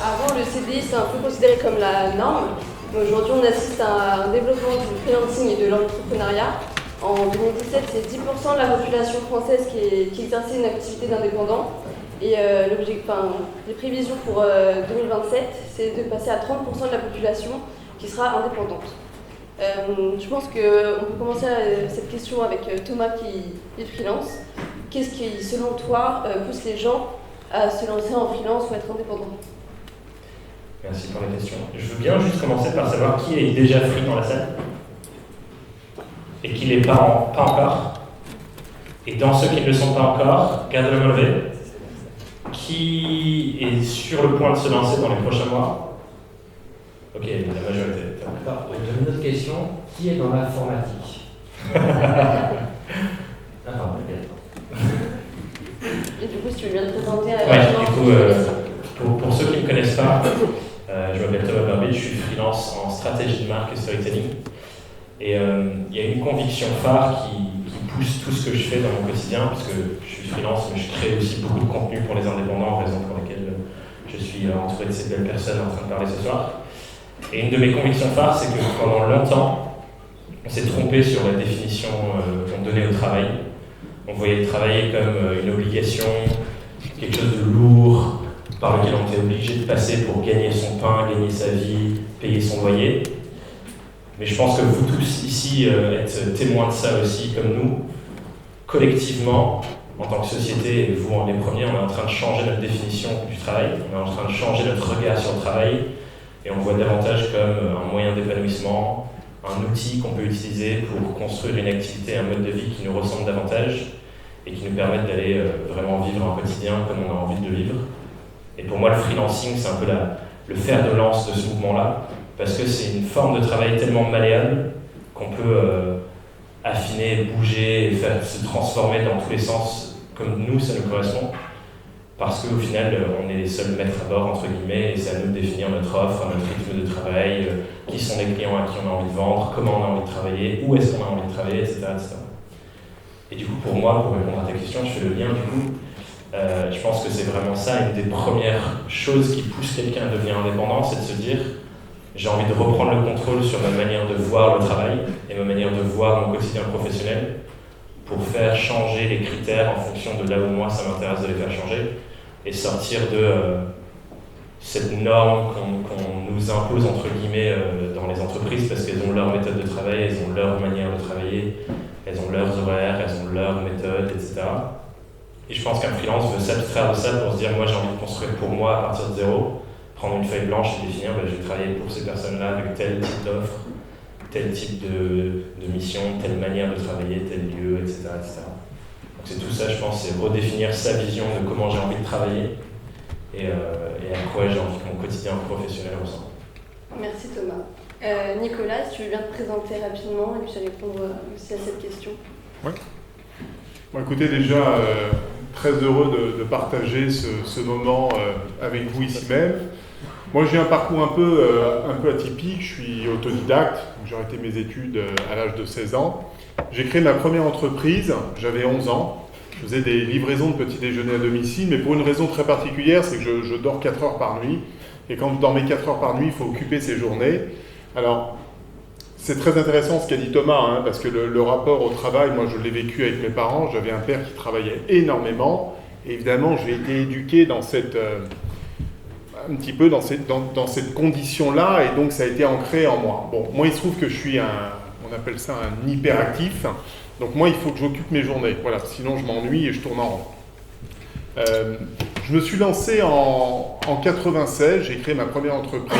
Avant, le CDI, c'est un peu considéré comme la norme. Mais aujourd'hui, on assiste à un développement du freelancing et de l'entrepreneuriat. En 2017, c'est 10% de la population française qui exerçait une activité d'indépendant. Et les prévisions pour 2027, c'est de passer à 30% de la population qui sera indépendante. Je pense qu'on peut commencer cette question avec Thomas qui est freelance. Qu'est-ce qui, selon toi, pousse les gens à se lancer en freelance ou être indépendant? Merci pour la question. Je veux bien juste commencer par savoir qui est déjà free dans la salle et qui ne l'est pas encore. Et dans ceux qui ne le sont pas encore, gardez la main levée. Qui est sur le point de se lancer dans les prochains mois? Ok, la majorité. D'accord. J'ai une autre question. Qui est dans l'informatique? Et du coup, si tu veux bien te présenter pour ceux qui ne me connaissent pas, je m'appelle Thomas Barbet, je suis freelance en stratégie de marque et storytelling. Et il y a une conviction phare qui pousse tout ce que je fais dans mon quotidien, parce que je suis freelance, mais je crée aussi beaucoup de contenu pour les indépendants, raison pour laquelle je suis entouré de ces belles personnes en train de parler ce soir. Et une de mes convictions phares, c'est que pendant longtemps, on s'est trompé sur la définition qu'on donnait au travail. On voyait le travail comme une obligation, quelque chose de lourd, par lequel on était obligé de passer pour gagner son pain, gagner sa vie, payer son loyer. Mais je pense que vous tous ici êtes témoins de ça aussi, comme nous. Collectivement, en tant que société, et vous en les premiers, on est en train de changer notre définition du travail, on est en train de changer notre regard sur le travail, et on le voit davantage comme un moyen d'épanouissement, un outil qu'on peut utiliser pour construire une activité, un mode de vie qui nous ressemble davantage, et qui nous permettent d'aller vraiment vivre un quotidien comme on a envie de le vivre. Et pour moi, le freelancing, c'est un peu le fer de lance de ce mouvement-là, parce que c'est une forme de travail tellement malléable qu'on peut affiner, bouger, et se transformer dans tous les sens comme nous, ça nous correspond. Parce qu'au final, on est les seuls maîtres à bord, entre guillemets, et c'est à nous de définir notre offre, notre rythme de travail, qui sont les clients à qui on a envie de vendre, comment on a envie de travailler, où est-ce qu'on a envie de travailler, etc., etc. Et du coup, pour moi, pour répondre à ta question, je fais le lien du coup. Je pense que c'est vraiment ça, une des premières choses qui pousse quelqu'un à devenir indépendant, c'est de se dire j'ai envie de reprendre le contrôle sur ma manière de voir le travail et ma manière de voir mon quotidien professionnel pour faire changer les critères en fonction de là où moi ça m'intéresse de les faire changer et sortir de cette norme qu'on nous impose entre guillemets dans les entreprises parce qu'elles ont leur méthode de travail, elles ont leur manière de travailler, elles ont leurs horaires, elles ont leurs méthodes, etc. Et je pense qu'un freelance veut s'abstraire de ça pour se dire moi j'ai envie de construire pour moi à partir de zéro, prendre une feuille blanche et définir je vais travailler pour ces personnes-là avec tel type d'offre, tel type de mission, telle manière de travailler, tel lieu, etc. Donc c'est tout ça, je pense, c'est redéfinir sa vision de comment j'ai envie de travailler et à quoi j'ai envie que mon quotidien professionnel ressemble. Merci Thomas. Nicolas, si tu veux bien te présenter rapidement et puis répondre aussi à cette question. Oui. Bon, écoutez, déjà, très heureux de partager ce moment avec vous ici même. Moi, j'ai un parcours un peu atypique. Je suis autodidacte. J'ai arrêté mes études à l'âge de 16 ans. J'ai créé ma première entreprise, j'avais 11 ans. Je faisais des livraisons de petits déjeuners à domicile, mais pour une raison très particulière, c'est que je dors 4 heures par nuit. Et quand vous dormez 4 heures par nuit, il faut occuper ses journées. Alors, c'est très intéressant ce qu'a dit Thomas, parce que le rapport au travail, moi je l'ai vécu avec mes parents. J'avais un père qui travaillait énormément. Et évidemment, j'ai été éduqué dans cette... un petit peu dans cette condition-là, et donc ça a été ancré en moi. Bon, moi il se trouve que je suis on appelle ça un hyperactif, donc moi il faut que j'occupe mes journées, voilà, sinon je m'ennuie et je tourne en rond. Je me suis lancé en 96, j'ai créé ma première entreprise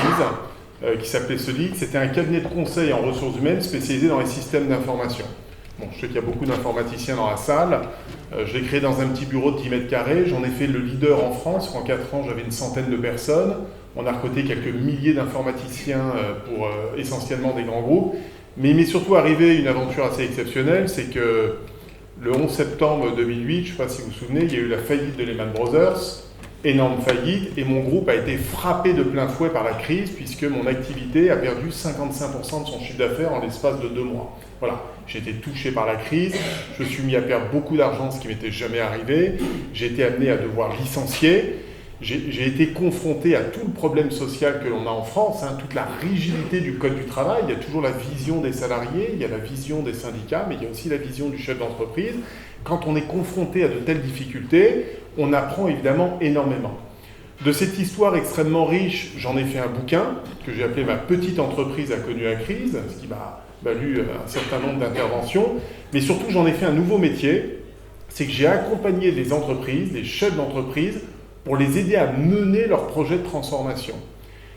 qui s'appelait Solix. C'était un cabinet de conseil en ressources humaines spécialisé dans les systèmes d'information. Bon, je sais qu'il y a beaucoup d'informaticiens dans la salle. Je l'ai créé dans un petit bureau de 10 mètres carrés. J'en ai fait le leader en France. En 4 ans, j'avais une centaine de personnes. On a recruté quelques milliers d'informaticiens pour essentiellement des grands groupes. Mais il m'est surtout arrivé une aventure assez exceptionnelle, c'est que le 11 septembre 2008, je ne sais pas si vous vous souvenez, il y a eu la faillite de Lehman Brothers. énorme faillite, et mon groupe a été frappé de plein fouet par la crise, puisque mon activité a perdu 55% de son chiffre d'affaires en l'espace de 2 mois. Voilà, j'ai été touché par la crise, je suis mis à perdre beaucoup d'argent, ce qui m'était jamais arrivé, j'ai été amené à devoir licencier, j'ai été confronté à tout le problème social que l'on a en France, toute la rigidité du code du travail. Il y a toujours la vision des salariés, il y a la vision des syndicats, mais il y a aussi la vision du chef d'entreprise. Quand on est confronté à de telles difficultés, on apprend évidemment énormément. De cette histoire extrêmement riche, j'en ai fait un bouquin que j'ai appelé « Ma petite entreprise a connu la crise », ce qui m'a valu un certain nombre d'interventions. Mais surtout, j'en ai fait un nouveau métier, c'est que j'ai accompagné des entreprises, des chefs d'entreprise, pour les aider à mener leur projet de transformation.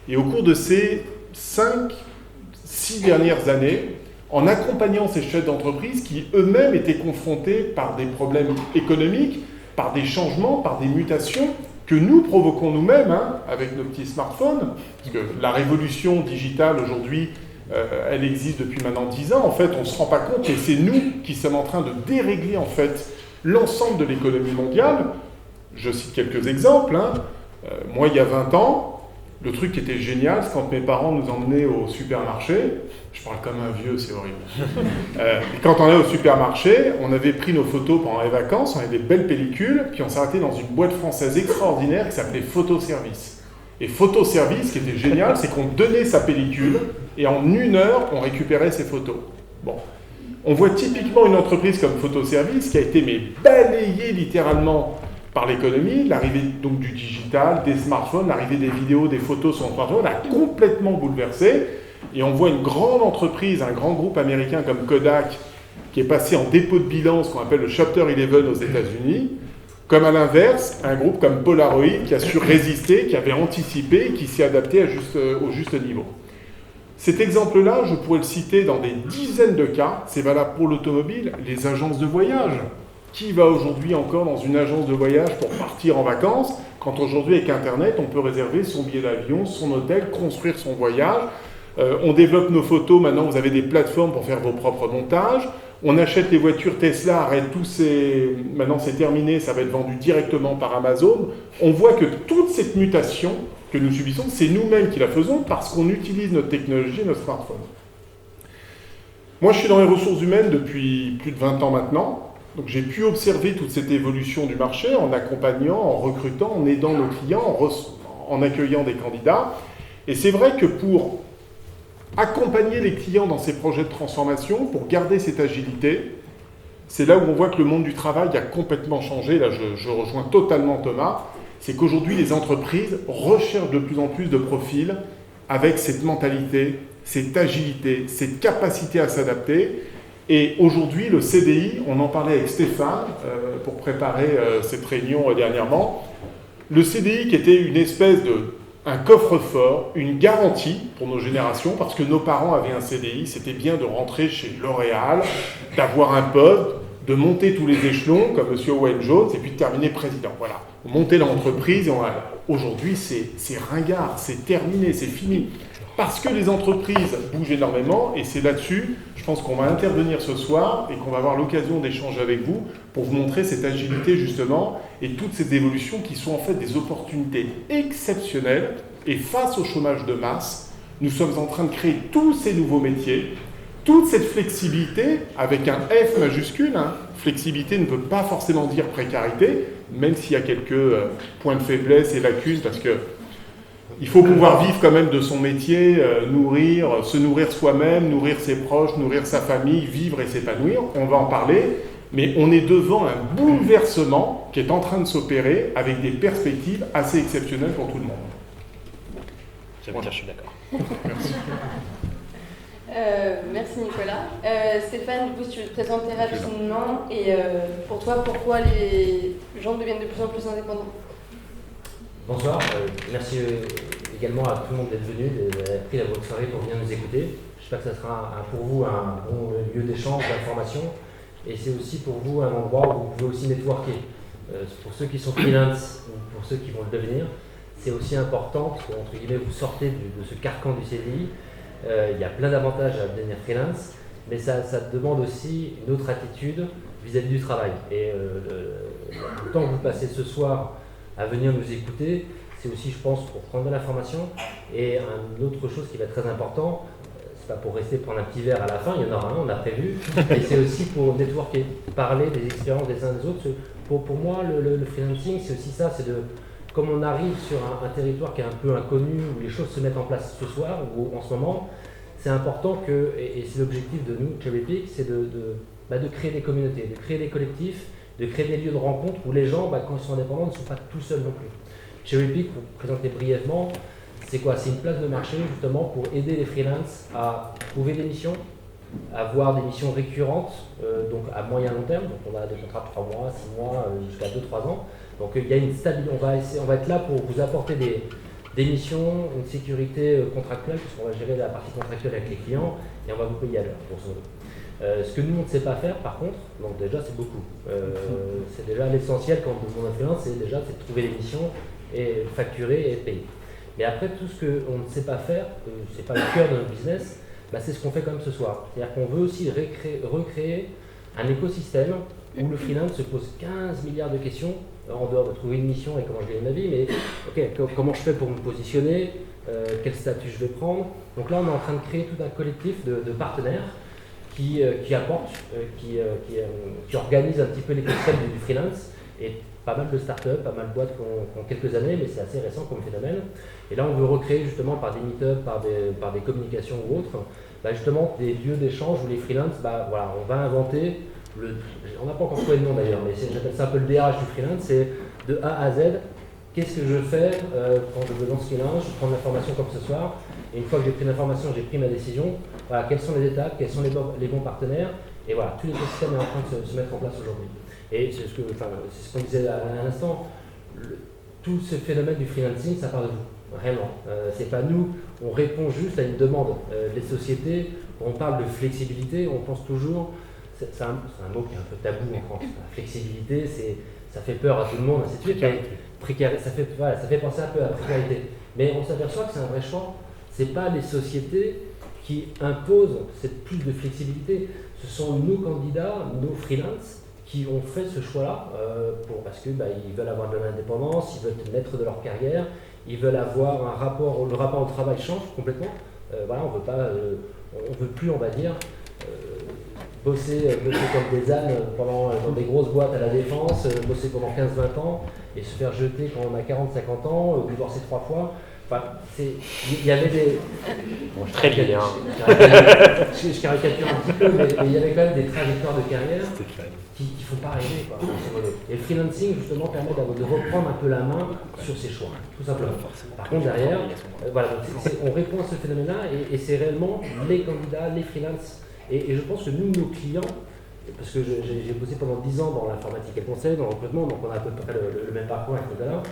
Et au cours de ces 5-6 dernières années, en accompagnant ces chefs d'entreprise qui eux-mêmes étaient confrontés par des problèmes économiques, par des changements, par des mutations que nous provoquons nous-mêmes avec nos petits smartphones, parce que la révolution digitale aujourd'hui, elle existe depuis maintenant 10 ans. En fait, on ne se rend pas compte, mais c'est nous qui sommes en train de dérégler en fait l'ensemble de l'économie mondiale. Je cite quelques exemples. Moi, il y a 20 ans, le truc qui était génial, c'est quand mes parents nous emmenaient au supermarché. Je parle comme un vieux, c'est horrible. Et quand on allait au supermarché, on avait pris nos photos pendant les vacances, on avait des belles pellicules, puis on s'arrêtait dans une boîte française extraordinaire qui s'appelait Photoservice. Et Photoservice, ce qui était génial, c'est qu'on donnait sa pellicule, et en 1 heure, on récupérait ses photos. Bon. On voit typiquement une entreprise comme Photoservice qui a été balayée littéralement par l'économie, l'arrivée donc du digital, des smartphones, l'arrivée des vidéos, des photos sur smartphone a complètement bouleversé. Et on voit une grande entreprise, un grand groupe américain comme Kodak, qui est passé en dépôt de bilan, ce qu'on appelle le Chapter 11 aux États-Unis, comme à l'inverse, un groupe comme Polaroid qui a su résister, qui avait anticipé, qui s'est adapté au juste niveau. Cet exemple-là, je pourrais le citer dans des dizaines de cas, c'est valable pour l'automobile, les agences de voyage. Qui va aujourd'hui encore dans une agence de voyage pour partir en vacances, quand aujourd'hui avec Internet, on peut réserver son billet d'avion, son hôtel, construire son voyage. On développe nos photos, maintenant vous avez des plateformes pour faire vos propres montages. On achète les voitures Tesla, arrête maintenant c'est terminé, ça va être vendu directement par Amazon. On voit que toute cette mutation que nous subissons, c'est nous-mêmes qui la faisons parce qu'on utilise notre technologie et notre smartphone. Moi je suis dans les ressources humaines depuis plus de 20 ans maintenant. Donc j'ai pu observer toute cette évolution du marché en accompagnant, en recrutant, en aidant nos clients, en accueillant des candidats. Et c'est vrai que pour accompagner les clients dans ces projets de transformation, pour garder cette agilité, c'est là où on voit que le monde du travail a complètement changé. Là, je rejoins totalement Thomas. C'est qu'aujourd'hui, les entreprises recherchent de plus en plus de profils avec cette mentalité, cette agilité, cette capacité à s'adapter. Et aujourd'hui, le CDI, on en parlait avec Stéphane pour préparer cette réunion dernièrement, le CDI qui était une espèce un coffre-fort, une garantie pour nos générations, parce que nos parents avaient un CDI, c'était bien de rentrer chez L'Oréal, d'avoir un poste, de monter tous les échelons, comme M. Wayne Jones, et puis de terminer président. Voilà, monter l'entreprise, aujourd'hui c'est ringard, c'est terminé, c'est fini. Parce que les entreprises bougent énormément, et c'est là-dessus, je pense qu'on va intervenir ce soir et qu'on va avoir l'occasion d'échanger avec vous pour vous montrer cette agilité justement et toutes ces évolutions qui sont en fait des opportunités exceptionnelles. Et face au chômage de masse, nous sommes en train de créer tous ces nouveaux métiers, toute cette flexibilité avec un F majuscule. Flexibilité ne veut pas forcément dire précarité, même s'il y a quelques points de faiblesse et lacunes, parce que il faut pouvoir vivre quand même de son métier, se nourrir soi-même, nourrir ses proches, nourrir sa famille, vivre et s'épanouir. On va en parler, mais on est devant un bouleversement qui est en train de s'opérer avec des perspectives assez exceptionnelles pour tout le monde. Ça veut dire je suis d'accord. Merci. Merci Nicolas. Stéphane, du coup, si tu veux te présenter rapidement, et pour toi, pourquoi les gens deviennent de plus en plus indépendants ? Bonsoir, merci également à tout le monde d'être venu, d'avoir pris la votre soirée pour venir nous écouter. J'espère que ça sera pour vous un bon lieu d'échange, d'information, et c'est aussi pour vous un endroit où vous pouvez aussi networker. Pour ceux qui sont freelance ou pour ceux qui vont le devenir, c'est aussi important que, entre guillemets, vous sortez de ce carcan du CDI. Il y a plein d'avantages à devenir freelance, mais ça demande aussi une autre attitude vis-à-vis du travail. Et le temps que vous passez ce soir à venir nous écouter. C'est aussi, je pense, pour prendre de l'information. Et une autre chose qui va être très important, c'est pas pour rester prendre un petit verre à la fin, il y en aura un, on a prévu, et c'est aussi pour networker, parler des expériences des uns des autres. Pour moi, le freelancing, c'est aussi ça, c'est comme on arrive sur un territoire qui est un peu inconnu, où les choses se mettent en place ce soir ou en ce moment, c'est important que, et c'est l'objectif de nous, Cherry-Pick, c'est de créer des communautés, de créer des collectifs, de créer des lieux de rencontre où les gens, quand ils sont indépendants, ne sont pas tout seuls non plus. Cherry-Pick, pour vous présenter brièvement, c'est quoi? C'est une place de marché justement pour aider les freelances à trouver des missions, à avoir des missions récurrentes, donc à moyen long terme. Donc on a des contrats de 3 mois, 6 mois, jusqu'à 2-3 ans. Donc il y a une stabilité. On va être là pour vous apporter des missions, une sécurité contractuelle, puisqu'on va gérer la partie contractuelle avec les clients et on va vous payer à l'heure, grosso modo. Ce que nous on ne sait pas faire, par contre, donc déjà c'est beaucoup. C'est déjà l'essentiel quand on demande un freelance, c'est déjà de trouver des missions et facturer et payer. Mais après, tout ce qu'on ne sait pas faire, c'est pas le cœur de notre business, c'est ce qu'on fait comme ce soir. C'est-à-dire qu'on veut aussi recréer un écosystème où le freelance se pose 15 milliards de questions, en dehors de trouver une mission et comment je gagne ma vie, mais comment je fais pour me positionner, quel statut je vais prendre. Donc là, on est en train de créer tout un collectif de partenaires qui apportent, qui organisent un petit peu l'écosystème du freelance. Et pas mal de startups, pas mal de boîtes qui ont quelques années, mais c'est assez récent comme phénomène. Et là, on veut recréer justement par des meet-ups, par des communications ou autres, justement des lieux d'échange où les freelances, on va inventer, on n'a pas encore trouvé de nom d'ailleurs, mais j'appelle ça un peu le DRH du freelance, c'est de A à Z, qu'est-ce que je fais quand je veux lancer freelance, je prends de l'information comme ce soir, et une fois que j'ai pris l'information, j'ai pris ma décision, quelles sont les étapes, quels sont les bons partenaires, et voilà, tout l'écosystème est en train de se mettre en place aujourd'hui. Et c'est ce qu'on disait à l'instant, tout ce phénomène du freelancing, ça part de vous, vraiment. C'est pas nous, on répond juste à une demande des sociétés. On parle de flexibilité, on pense toujours, c'est un mot qui est un peu tabou en France. La flexibilité, ça fait peur à tout le monde, ainsi de suite. Ça fait penser un peu à la précarité. Mais on s'aperçoit que c'est un vrai choix. C'est pas les sociétés qui imposent cette plus de flexibilité. Ce sont nos candidats, nos freelances, qui ont fait ce choix-là parce qu'ils veulent avoir de l'indépendance, ils veulent être maîtres de leur carrière, ils veulent avoir le rapport au travail change complètement. On veut plus, on va dire, bosser comme des ânes dans des grosses boîtes à la défense, bosser pendant 15-20 ans et se faire jeter quand on a 40-50 ans, divorcer 3 fois. Il y avait des... Bon, très bien. Je caricature un petit peu, mais il y avait quand même des trajectoires de carrière qui ne font pas rêver. Et le freelancing, justement, permet de reprendre un peu la main sur ses choix, tout simplement. Par contre, derrière, on répond à ce phénomène-là et c'est réellement les candidats, les freelances. Et je pense que nous, nos clients, parce que j'ai bossé pendant 10 ans dans l'informatique et le conseil, dans le recrutement, donc on a à peu près le même parcours avec Nicolas.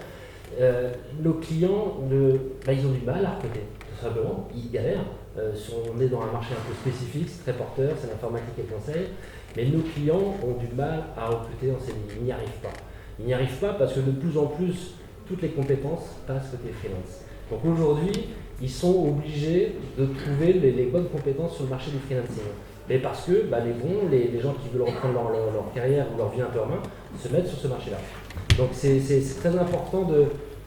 Nos clients, ils ont du mal à recruter, tout simplement, ils galèrent. On est dans un marché un peu spécifique, c'est très porteur, c'est l'informatique et le conseil, mais nos clients ont du mal à recruter en CDI, ils n'y arrivent pas. Ils n'y arrivent pas parce que de plus en plus, toutes les compétences passent côté freelance. Donc aujourd'hui, ils sont obligés de trouver les bonnes compétences sur le marché du freelancing. Mais parce que les gens qui veulent reprendre leur carrière ou leur vie un peu en main se mettent sur ce marché-là. Donc c'est très important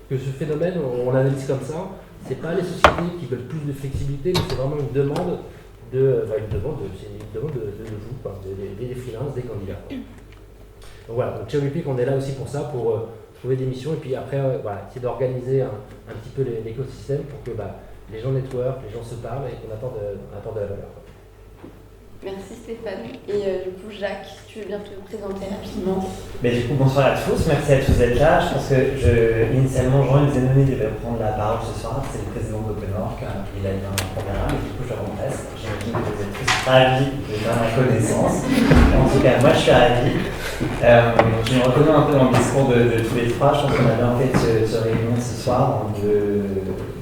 que ce phénomène, on l'analyse comme ça. C'est pas les sociétés qui veulent plus de flexibilité, mais c'est vraiment une demande de vous, des freelances, des candidats. Donc voilà, donc Cherry-Pick, on est là aussi pour ça, pour trouver des missions et puis après essayer d'organiser un petit peu l'écosystème pour que les gens network, les gens se parlent et qu'on apporte de la valeur. Merci Stéphane. Et du coup, Jacques, tu veux bien te présenter rapidement? Mais du coup, bonsoir à tous, merci à tous d'être là. Je pense que initialement, Jean Zenouni devait prendre la parole ce soir, c'est le président d'OpenWork, il a eu un programme, mais du coup, je remplace. J'imagine que vous êtes tous ravis de faire ma connaissance. En tout cas, moi, je suis ravi. Je me reconnais un peu dans le discours de tous les trois. Je pense qu'on a bien fait de se réunir ce soir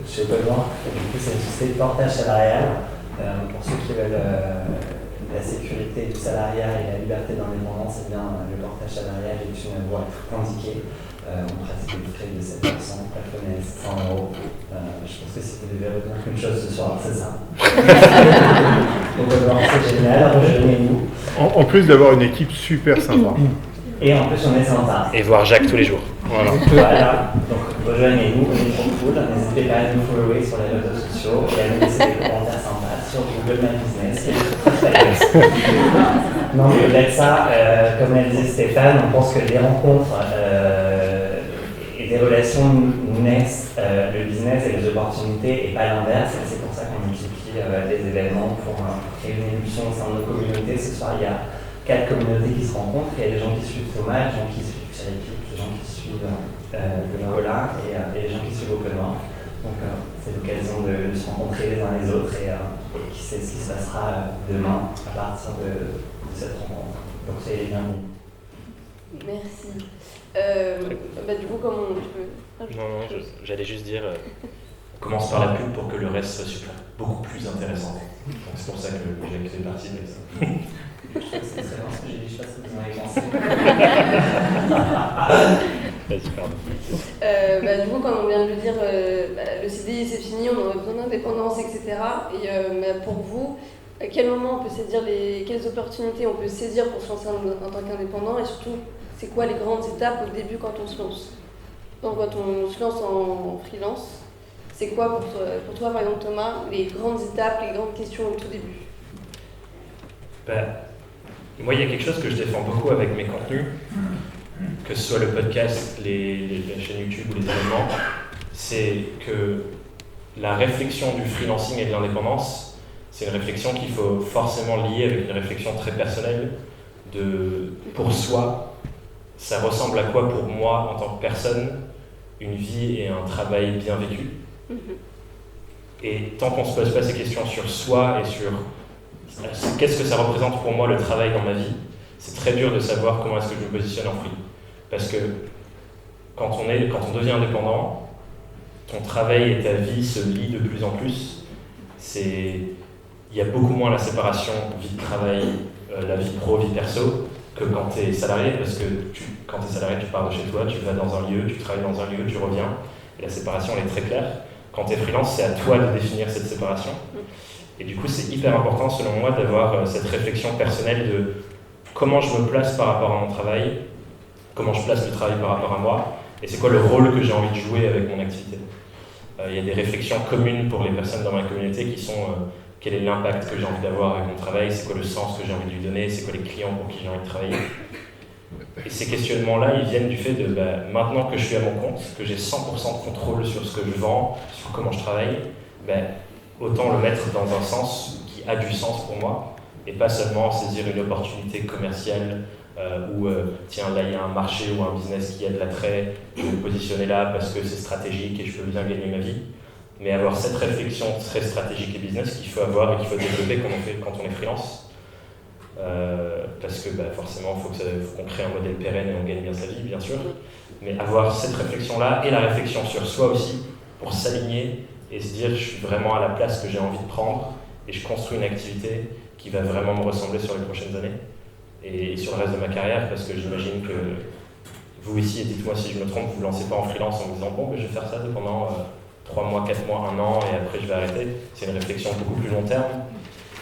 chez OpenWork. Du coup, c'est une société de portage salarial pour ceux qui veulent la sécurité du salariat et la liberté d'indépendance, le portage salarial est une voie indiquée. On pratique des frais de 7%, plafonné à 100 €. Je pense que si vous devez retenir qu'une chose ce soir, c'est ça. Donc c'est génial, rejoignez-nous. En plus d'avoir une équipe super sympa. Et en plus, on est sympa. Et voir Jacques tous les jours. Voilà. Voilà, donc rejoignez-nous, on est trop cool. N'hésitez pas à nous follower sur les réseaux sociaux et à nous laisser des commentaires sympas sur Google My Business. Non, mais au-delà de ça, comme l'a dit Stéphane, on pense que des rencontres et des relations naissent le business et les opportunités et pas l'inverse. Et c'est pour ça qu'on multiplie des événements pour créer une évolution au sein de nos communautés. Ce soir, il y a 4 communautés qui se rencontrent. Il y a des gens qui suivent Thomas, des gens qui suivent Charity, des gens qui suivent Nicolas et les gens qui suivent OpenWork. Donc c'est l'occasion de se rencontrer les uns les autres et qui sait ce qui se passera demain à partir de cette rencontre. Donc c'est les bienvenus. Merci. Du coup, comment tu peux rajouter Non, quelque chose j'allais juste dire, on commence par la pub pour que le reste soit beaucoup plus intéressant. Donc c'est pour ça que j'ai fait partie de ça. C'est très bien, j'ai des choses que vous en avez pensé. Vas-y, pardon. Du coup, comme on vient de le dire, le CDI c'est fini, on aurait besoin d'indépendance, etc. Et pour vous, à quel moment on peut saisir quelles opportunités on peut saisir pour se lancer en tant qu'indépendant et surtout, c'est quoi les grandes étapes au début quand on se lance? Donc quand on se lance en freelance, c'est quoi pour toi, par exemple Thomas, les grandes étapes, les grandes questions au tout début? Moi, il y a quelque chose que je défends beaucoup avec mes contenus, que ce soit le podcast, la chaîne YouTube ou les événements, c'est que la réflexion du freelancing et de l'indépendance, c'est une réflexion qu'il faut forcément lier avec une réflexion très personnelle pour soi. Ça ressemble à quoi pour moi en tant que personne, une vie et un travail bien vécu. Et tant qu'on ne se pose pas ces questions sur soi et sur qu'est-ce que ça représente pour moi le travail dans ma vie, c'est très dur de savoir comment est-ce que je me positionne en free. Parce que quand on devient indépendant, ton travail et ta vie se lient de plus en plus. Il y a beaucoup moins la séparation vie de travail, la vie pro, vie perso, que quand tu es salarié, parce que quand tu es salarié, tu pars de chez toi, tu vas dans un lieu, tu travailles dans un lieu, tu reviens, et la séparation elle est très claire. Quand tu es freelance, c'est à toi de définir cette séparation. Et du coup, c'est hyper important, selon moi, d'avoir cette réflexion personnelle de comment je me place par rapport à mon travail, comment je place le travail par rapport à moi, et c'est quoi le rôle que j'ai envie de jouer avec mon activité. Il y a des réflexions communes pour les personnes dans ma communauté qui sont quel est l'impact que j'ai envie d'avoir avec mon travail, c'est quoi le sens que j'ai envie de lui donner, c'est quoi les clients pour qui j'ai envie de travailler. Et ces questionnements-là, ils viennent du fait de maintenant que je suis à mon compte, que j'ai 100% de contrôle sur ce que je vends, sur comment je travaille, autant le mettre dans un sens qui a du sens pour moi, et pas seulement saisir une opportunité commerciale où tiens là il y a un marché ou un business qui a de l'attrait, je vais me positionner là parce que c'est stratégique et je peux bien gagner ma vie, mais avoir cette réflexion très stratégique et business qu'il faut avoir et qu'il faut développer quand on est freelance, parce que forcément il faut qu'on crée un modèle pérenne et on gagne bien sa vie bien sûr, mais avoir cette réflexion là et la réflexion sur soi aussi pour s'aligner et se dire je suis vraiment à la place que j'ai envie de prendre et je construis une activité qui va vraiment me ressembler sur les prochaines années et sur le reste de ma carrière, parce que j'imagine que vous ici, et dites-moi si je me trompe, vous ne lancez pas en freelance en vous disant bon, je vais faire ça pendant 3 mois, 4 mois, 1 an et après je vais arrêter. C'est une réflexion beaucoup plus long terme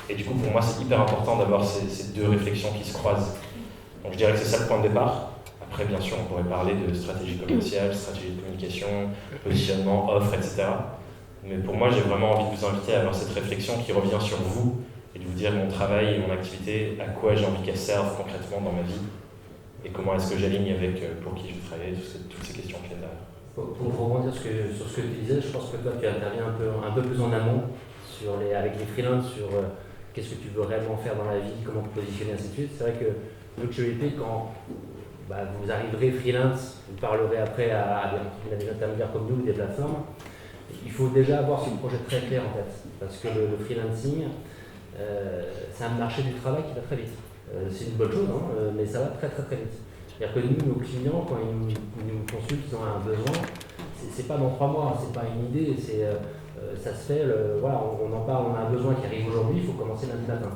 et du coup pour moi c'est hyper important d'avoir ces deux réflexions qui se croisent. Donc je dirais que c'est ça le point de départ. Après bien sûr on pourrait parler de stratégie commerciale, stratégie de communication, positionnement, offre, etc. Mais pour moi, j'ai vraiment envie de vous inviter à avoir cette réflexion qui revient sur vous et de vous dire mon travail et mon activité, à quoi j'ai envie qu'elle serve concrètement dans ma vie et comment est-ce que j'aligne avec pour qui je veux travailler, toutes ces questions qui viennent derrière. Pour rebondir sur ce que tu disais, je pense que toi tu interviens un peu plus en amont avec les freelances sur qu'est-ce que tu veux réellement faire dans la vie, comment te positionner, ainsi de suite. C'est vrai que Luxury, quand vous arriverez freelance, vous parlerez après à des intermédiaires comme nous, des plateformes. Il faut déjà avoir ce projet très clair en tête, parce que le freelancing, c'est un marché du travail qui va très vite. C'est une bonne chose, mais ça va très très très vite. C'est-à-dire que nous, nos clients, quand ils nous consultent, ils ont un besoin, c'est pas dans 3 mois, c'est pas une idée, ça se fait, on en parle, on a un besoin qui arrive aujourd'hui, il faut commencer lundi matin.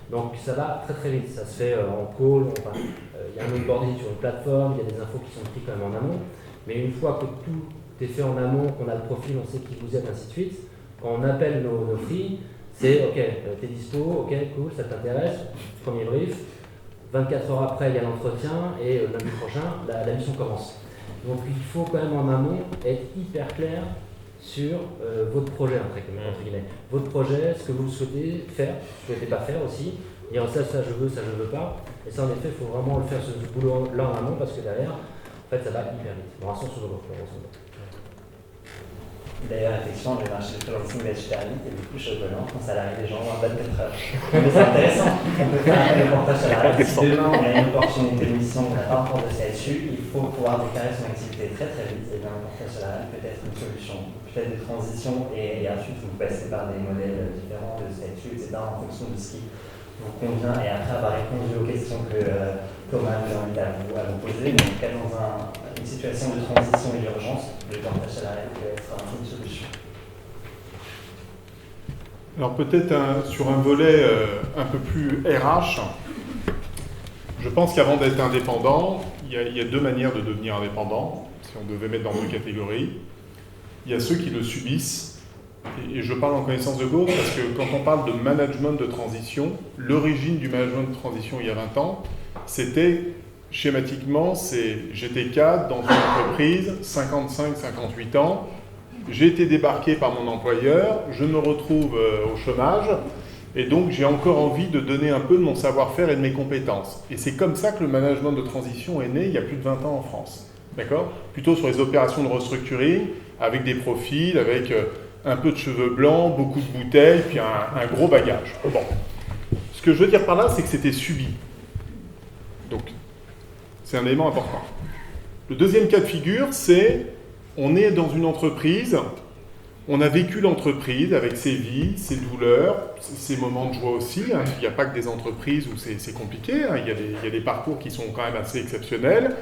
Donc ça va très très vite, ça se fait en call, il y a un onboarding sur une plateforme, il y a des infos qui sont prises quand même en amont, mais une fois que tout est fait en amont, qu'on a le profil, on sait qui vous êtes, ainsi de suite, quand on appelle nos free, c'est ok, t'es dispo, ok, cool, ça t'intéresse, premier brief, 24 heures après, il y a l'entretien et lundi prochain, la mission commence. Donc il faut quand même en amont être hyper clair sur votre projet, entre guillemets. Votre projet, ce que vous souhaitez faire, ce que vous ne souhaitez pas faire aussi, dire ça je veux, ça je veux pas. Et ça en effet, il faut vraiment le faire ce boulot-là en amont parce que derrière, en fait, ça va hyper vite. On rassure sur le groupe. D'ailleurs, effectivement, le marché du freelancing va super vite et du coup, je relance quand salarié des gens en 24 heures. Mais c'est intéressant, on peut faire un reportage salarial. Si demain on a une opportunité de mission, on n'a pas encore de CSU, il faut pouvoir déclarer son activité très très vite. Et bien, un reportage salarial peut être une solution, peut-être de transition et ensuite vous passez par des modèles différents de CSU, etc. en fonction de ce qui vous convient et après avoir répondu aux questions que Thomas nous invite à vous poser. Mais en tout cas, dans une situation de transition et d'urgence, le reportage salarial peut être une solution. Alors peut-être sur un volet un peu plus RH, je pense qu'avant d'être indépendant, il y a deux manières de devenir indépendant, si on devait mettre dans deux catégories. Il y a ceux qui le subissent, et je parle en connaissance de cause parce que quand on parle de management de transition, l'origine du management de transition il y a 20 ans, c'était schématiquement, j'étais cadre dans une entreprise, 55-58 ans, j'ai été débarqué par mon employeur, je me retrouve au chômage, et donc j'ai encore envie de donner un peu de mon savoir-faire et de mes compétences. Et c'est comme ça que le management de transition est né il y a plus de 20 ans en France. D'accord ? Plutôt sur les opérations de restructuring, avec des profils, avec un peu de cheveux blancs, beaucoup de bouteilles, puis un gros bagage. Bon. Ce que je veux dire par là, c'est que c'était subi. Donc, c'est un élément important. Le deuxième cas de figure, c'est on est dans une entreprise, on a vécu l'entreprise avec ses vies, ses douleurs, ses moments de joie aussi. Hein. Il n'y a pas que des entreprises où c'est compliqué, hein. Il y a des parcours qui sont quand même assez exceptionnels.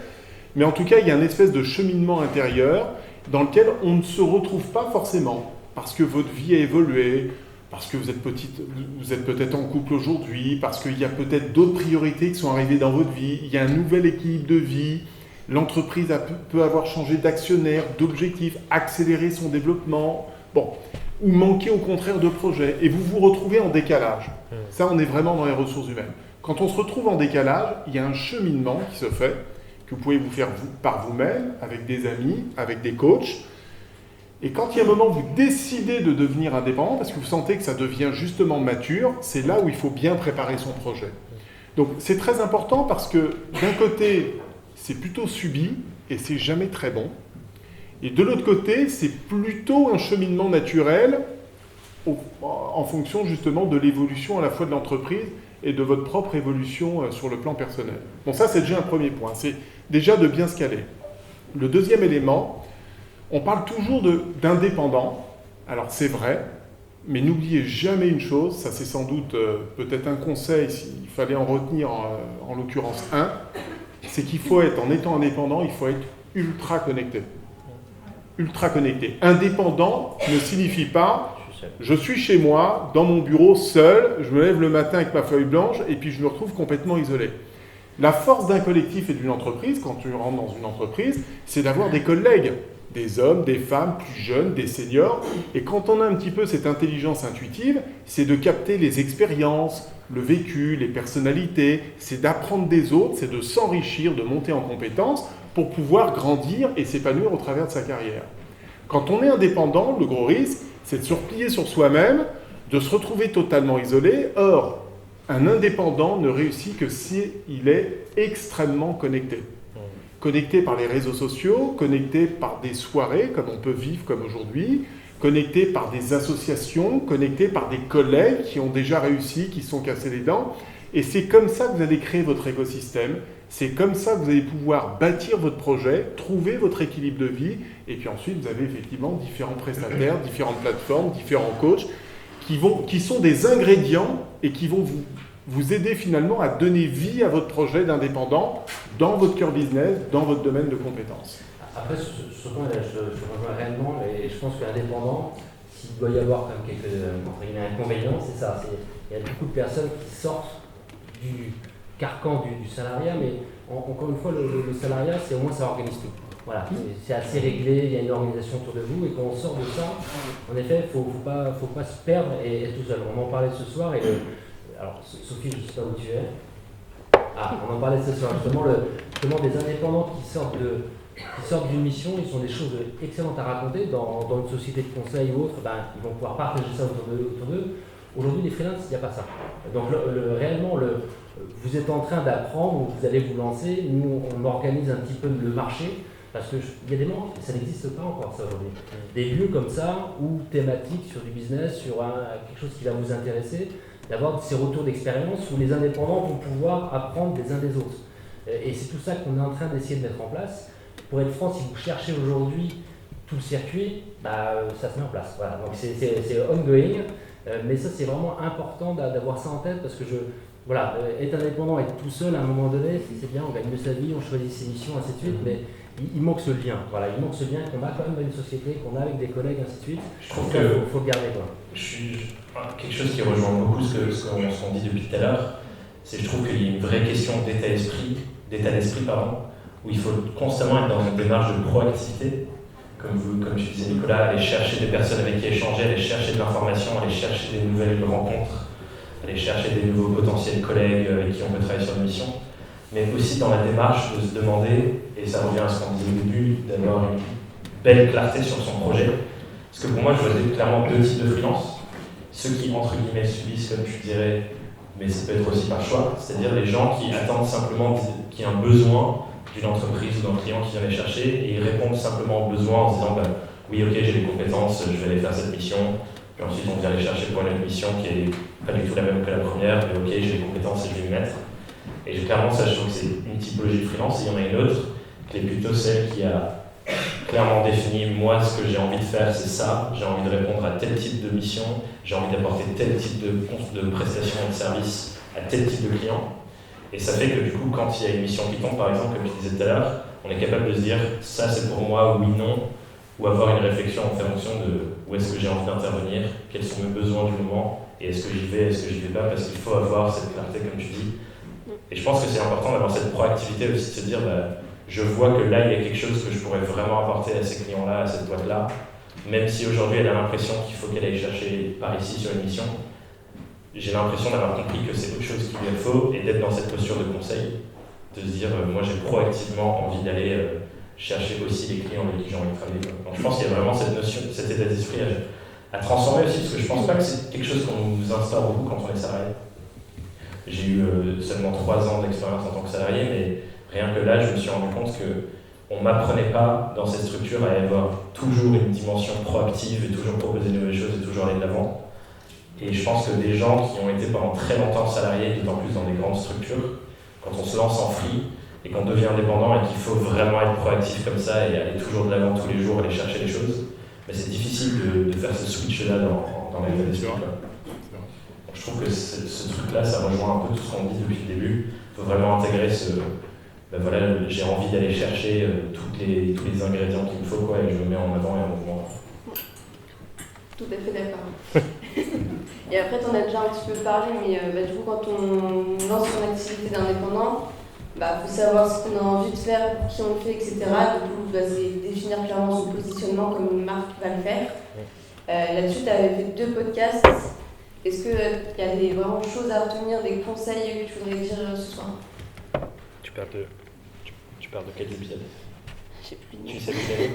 Mais en tout cas, il y a une espèce de cheminement intérieur dans lequel on ne se retrouve pas forcément, parce que votre vie a évolué, parce que vous êtes peut-être en couple aujourd'hui, parce qu'il y a peut-être d'autres priorités qui sont arrivées dans votre vie, il y a un nouvel équilibre de vie, l'entreprise peut avoir changé d'actionnaire, d'objectif, accéléré son développement, bon, ou manquer au contraire de projets, et vous vous retrouvez en décalage. Ça, on est vraiment dans les ressources humaines. Quand on se retrouve en décalage, il y a un cheminement qui se fait, que vous pouvez vous faire par vous-même, avec des amis, avec des coachs. Et quand il y a un moment où vous décidez de devenir indépendant, parce que vous sentez que ça devient justement mature, c'est là où il faut bien préparer son projet. Donc c'est très important parce que d'un côté, c'est plutôt subi et c'est jamais très bon. Et de l'autre côté, c'est plutôt un cheminement naturel en fonction justement de l'évolution à la fois de l'entreprise et de votre propre évolution sur le plan personnel. Bon, ça c'est déjà un premier point, c'est déjà de bien se caler. Le deuxième élément, on parle toujours d'indépendant, alors c'est vrai, mais n'oubliez jamais une chose, ça c'est sans doute peut-être un conseil, s'il fallait en retenir en l'occurrence un, c'est qu'il faut être, en étant indépendant, il faut être ultra connecté. Ultra connecté. Indépendant ne signifie pas je suis chez moi, dans mon bureau, seul, je me lève le matin avec ma feuille blanche et puis je me retrouve complètement isolé. La force d'un collectif et d'une entreprise, quand tu rentres dans une entreprise, c'est d'avoir des collègues, des hommes, des femmes, plus jeunes, des seniors. Et quand on a un petit peu cette intelligence intuitive, c'est de capter les expériences, le vécu, les personnalités, c'est d'apprendre des autres, c'est de s'enrichir, de monter en compétences pour pouvoir grandir et s'épanouir au travers de sa carrière. Quand on est indépendant, le gros risque, c'est de se replier sur soi-même, de se retrouver totalement isolé. Or, un indépendant ne réussit que s'il est extrêmement connecté. Connecté par les réseaux sociaux, connecté par des soirées, comme on peut vivre comme aujourd'hui, connecté par des associations, connecté par des collègues qui ont déjà réussi, qui se sont cassés les dents. Et c'est comme ça que vous allez créer votre écosystème. C'est comme ça que vous allez pouvoir bâtir votre projet, trouver votre équilibre de vie, et puis ensuite vous avez effectivement différents prestataires, différentes plateformes, différents coachs qui sont des ingrédients et qui vont vous aider finalement à donner vie à votre projet d'indépendant dans votre cœur business, dans votre domaine de compétences. Après, sur ce point, je rejoins réellement, et je pense qu'indépendant, s'il doit y avoir quand même quelques inconvénients, c'est ça. Il y a beaucoup de personnes qui sortent du carcan du salariat, mais encore une fois, le salariat, c'est au moins ça organise tout. Voilà, c'est assez réglé, il y a une organisation autour de vous, et quand on sort de ça, en effet, il ne faut pas se perdre et être tout seul. On en parlait ce soir, et alors Sophie, je ne sais pas où tu es. On en parlait ce soir, justement des indépendants qui sortent d'une mission, ils ont des choses excellentes à raconter dans une société de conseil ou autre, ils vont pouvoir partager ça autour d'eux. Aujourd'hui, les freelances, il n'y a pas ça. Donc réellement, vous êtes en train d'apprendre, vous allez vous lancer, nous on organise un petit peu le marché, parce qu'il y a des manques, ça n'existe pas encore ça aujourd'hui. Des lieux comme ça, ou thématiques sur du business, sur quelque chose qui va vous intéresser, d'avoir ces retours d'expérience où les indépendants vont pouvoir apprendre des uns des autres. Et c'est tout ça qu'on est en train d'essayer de mettre en place. Pour être franc, si vous cherchez aujourd'hui tout le circuit, ça se met en place. Voilà. Donc c'est ongoing, mais ça c'est vraiment important d'avoir ça en tête parce que être indépendant, être tout seul à un moment donné, c'est bien, on gagne mieux sa vie, on choisit ses missions, ainsi de suite, mais il manque ce lien. Voilà, il manque ce lien qu'on a quand même dans une société, qu'on a avec des collègues, ainsi de suite. Je trouve qu'il faut le garder. Quelque chose qui rejoint beaucoup ce qu'on dit depuis tout à l'heure, c'est que je trouve qu'il y a une vraie question d'état d'esprit, où il faut constamment être dans une démarche de proactivité. Comme je disais Nicolas, aller chercher des personnes avec qui échanger, aller chercher de l'information, aller chercher des nouvelles rencontres, aller chercher des nouveaux potentiels collègues avec qui on peut travailler sur une mission, mais aussi dans la démarche de se demander, et ça revient à ce qu'on disait au début, d'avoir une belle clarté sur son projet. Parce que pour moi, je vois clairement deux types de freelance. Ceux qui, entre guillemets, subissent, comme je dirais, mais ça peut être aussi par choix, c'est-à-dire les gens qui attendent simplement qu'il y ait un besoin d'une entreprise ou d'un client qui vient les chercher et ils répondent simplement aux besoins en se disant oui, ok, j'ai les compétences, je vais aller faire cette mission. Puis ensuite, on vient les chercher pour une autre mission qui est pas du tout la même que la première, mais ok, j'ai les compétences et je vais m'y mettre. Et clairement, ça, je trouve que c'est une typologie de freelance. Et il y en a une autre qui est plutôt celle qui a clairement défini moi, ce que j'ai envie de faire, c'est ça. J'ai envie de répondre à tel type de mission, j'ai envie d'apporter tel type de prestation et de service à tel type de client. Et ça fait que du coup, quand il y a une mission qui tombe, par exemple, comme je disais tout à l'heure, on est capable de se dire ça c'est pour moi, oui, non, ou avoir une réflexion en fonction de où est-ce que j'ai envie d'intervenir, quels sont mes besoins du moment, et est-ce que j'y vais, est-ce que j'y vais pas, parce qu'il faut avoir cette clarté, comme tu dis. Et je pense que c'est important d'avoir cette proactivité aussi, de se dire je vois que là il y a quelque chose que je pourrais vraiment apporter à ces clients-là, à cette boîte-là, même si aujourd'hui elle a l'impression qu'il faut qu'elle aille chercher par ici sur une mission. J'ai l'impression d'avoir compris que c'est autre chose qu'il lui faut et d'être dans cette posture de conseil, de se dire moi j'ai proactivement envie d'aller chercher aussi les clients avec qui j'ai envie de travailler. Donc je pense qu'il y a vraiment cette notion, cet état d'esprit à transformer aussi, parce que je pense pas que c'est quelque chose qu'on nous instaure beaucoup quand on est salarié. J'ai eu seulement 3 ans d'expérience en tant que salarié, mais rien que là je me suis rendu compte qu'on ne m'apprenait pas dans cette structure à avoir toujours une dimension proactive et toujours proposer de nouvelles choses et toujours aller de l'avant. Et je pense que des gens qui ont été pendant très longtemps salariés, d'autant plus dans des grandes structures, quand on se lance en free et qu'on devient indépendant et qu'il faut vraiment être proactif comme ça et aller toujours de l'avant tous les jours, aller chercher les choses, mais c'est difficile de faire ce switch-là dans l'état d'esprit. Donc je trouve que ce truc-là, ça rejoint un peu tout ce qu'on dit depuis le début. Il faut vraiment intégrer j'ai envie d'aller chercher tous les ingrédients qu'il me faut, et je me mets en avant et en mouvement. Tout à fait d'accord. Et après, tu en as déjà un petit peu parlé, mais du coup, quand on lance son activité d'indépendant, faut savoir ce qu'on a envie de faire, pour qui on le fait, etc. Du coup, c'est définir clairement son positionnement comme une marque va le faire. Là-dessus, tu avais fait 2 podcasts. Est-ce qu'il y a des vraiment choses à retenir, des conseils que tu voudrais dire ce soir? Tu parles de quel épisode? Je sais plus. Tu sais lequel?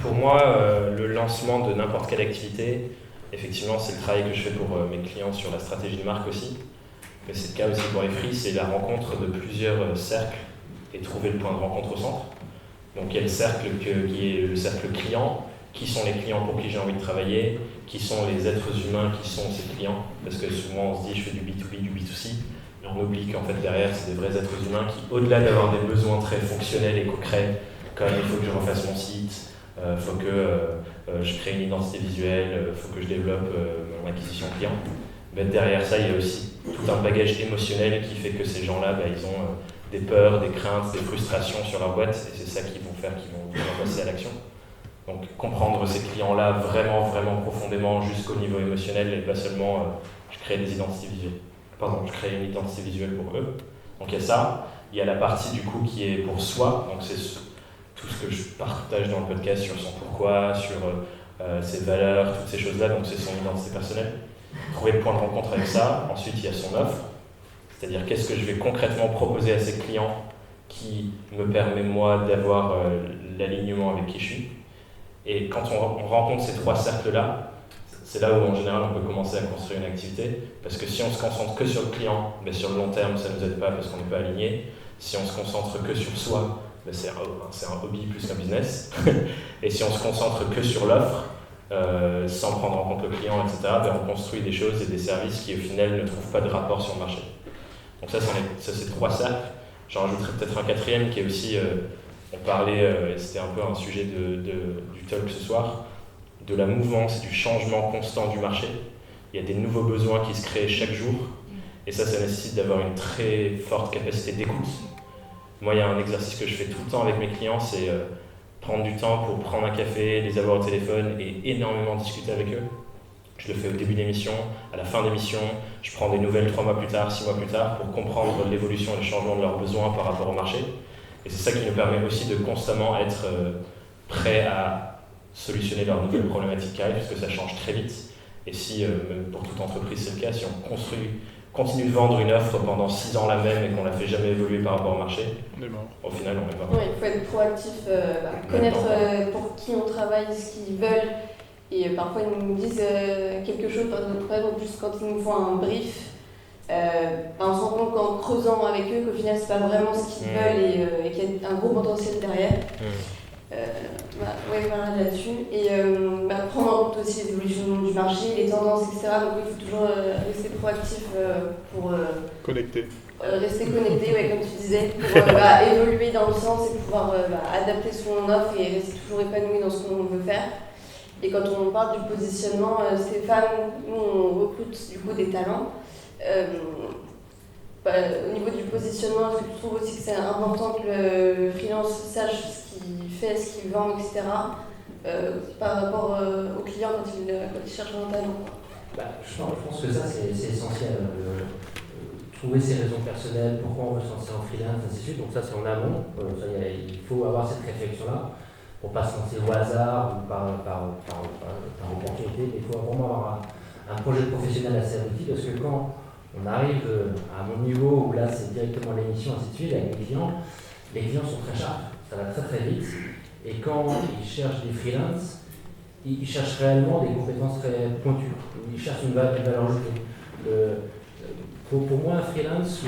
Pour moi, le lancement de n'importe quelle activité, effectivement, c'est le travail que je fais pour mes clients sur la stratégie de marque aussi. Mais c'est le cas aussi pour les free, c'est la rencontre de plusieurs cercles et trouver le point de rencontre au centre. Donc il y a le cercle qui est le cercle client, qui sont les clients pour qui j'ai envie de travailler, qui sont les êtres humains qui sont ces clients, parce que souvent on se dit je fais du B2B, du B2C, mais on oublie qu'en fait derrière c'est des vrais êtres humains qui, au-delà d'avoir des besoins très fonctionnels et concrets, comme il faut que je refasse mon site, il faut que je crée une identité visuelle, il faut que je développe mon acquisition client. Mais derrière ça, il y a aussi tout un bagage émotionnel qui fait que ces gens-là, ils ont des peurs, des craintes, des frustrations sur leur boîte, et c'est ça qu'ils vont faire, qu'ils vont passer à l'action. Donc comprendre ces clients-là vraiment, vraiment profondément jusqu'au niveau émotionnel, et pas seulement je crée des identités visuelles. Je crée une identité visuelle pour eux. Donc il y a ça. Il y a la partie du coup qui est pour soi, donc c'est tout ce que je partage dans le podcast sur son pourquoi, sur ses valeurs, toutes ces choses-là, donc c'est son identité personnelle. Trouver le point de rencontre avec ça. Ensuite, il y a son offre, C'est-à-dire qu'est-ce que je vais concrètement proposer à ces clients qui me permet moi d'avoir l'alignement avec qui je suis. Et quand on rencontre ces 3 cercles-là, c'est là où en général on peut commencer à construire une activité, parce que si on se concentre que sur le client, ben sur le long terme ça ne nous aide pas parce qu'on n'est pas aligné. Si on se concentre que sur soi, ben c'est un hobby plus qu'un business. Et si on se concentre que sur l'offre, sans prendre en compte le client, etc., ben on construit des choses et des services qui au final ne trouvent pas de rapport sur le marché. Donc ça c'est 3 cercles. J'en rajouterai peut-être un 4e qui est aussi, on parlait, et c'était un peu un sujet du talk ce soir, de la mouvance et du changement constant du marché. Il y a des nouveaux besoins qui se créent chaque jour, et ça nécessite d'avoir une très forte capacité d'écoute. Moi, il y a un exercice que je fais tout le temps avec mes clients, c'est prendre du temps pour prendre un café, les avoir au téléphone et énormément discuter avec eux. Je le fais au début d'émission, à la fin d'émission, je prends des nouvelles 3 mois plus tard, 6 mois plus tard pour comprendre l'évolution et le changement de leurs besoins par rapport au marché. Et c'est ça qui nous permet aussi de constamment être prêts à solutionner leurs nouvelles problématiques qui arrivent, parce que ça change très vite. Et si, pour toute entreprise c'est le cas, si on continue de vendre une offre pendant 6 ans la même et qu'on la fait jamais évoluer par rapport au marché, au final on est pas. Ouais, il faut être proactif, connaître pour qui on travaille, ce qu'ils veulent. Et parfois ils nous disent quelque chose, par exemple juste quand ils nous font un brief, on se rend compte qu'en creusant avec eux qu'au final c'est pas vraiment ce qu'ils veulent et qu'il y a un gros potentiel derrière. Voilà là-dessus. Et prendre en compte aussi les évolutions du marché, les tendances, etc. Donc il faut toujours rester proactif pour rester connecté, comme tu disais, pour évoluer dans le sens et pouvoir adapter son offre et rester toujours épanoui dans ce qu'on veut faire. Et quand on parle du positionnement, Stéphane, nous on recrute du coup des talents. Au niveau du positionnement, est-ce que tu trouves aussi que c'est important que le freelance sache ce qu'il fait, ce qu'il vend, etc. Par rapport au client quand il cherche un talent? Je pense que ça c'est essentiel. Trouver ses raisons personnelles, pourquoi on veut se lancer en freelance, ainsi de suite. Donc ça c'est en amont. Il faut avoir cette réflexion-là. Pour ne pas se lancer au hasard ou par opportunité, mais il faut vraiment avoir un projet professionnel assez abouti, parce que quand on arrive à mon niveau où là c'est directement l'émission, ainsi de suite, avec les clients sont très sharp, ça va très très vite, et quand ils cherchent des freelances, ils cherchent réellement des compétences très pointues, ils cherchent une valeur ajoutée. Pour moi, un freelance,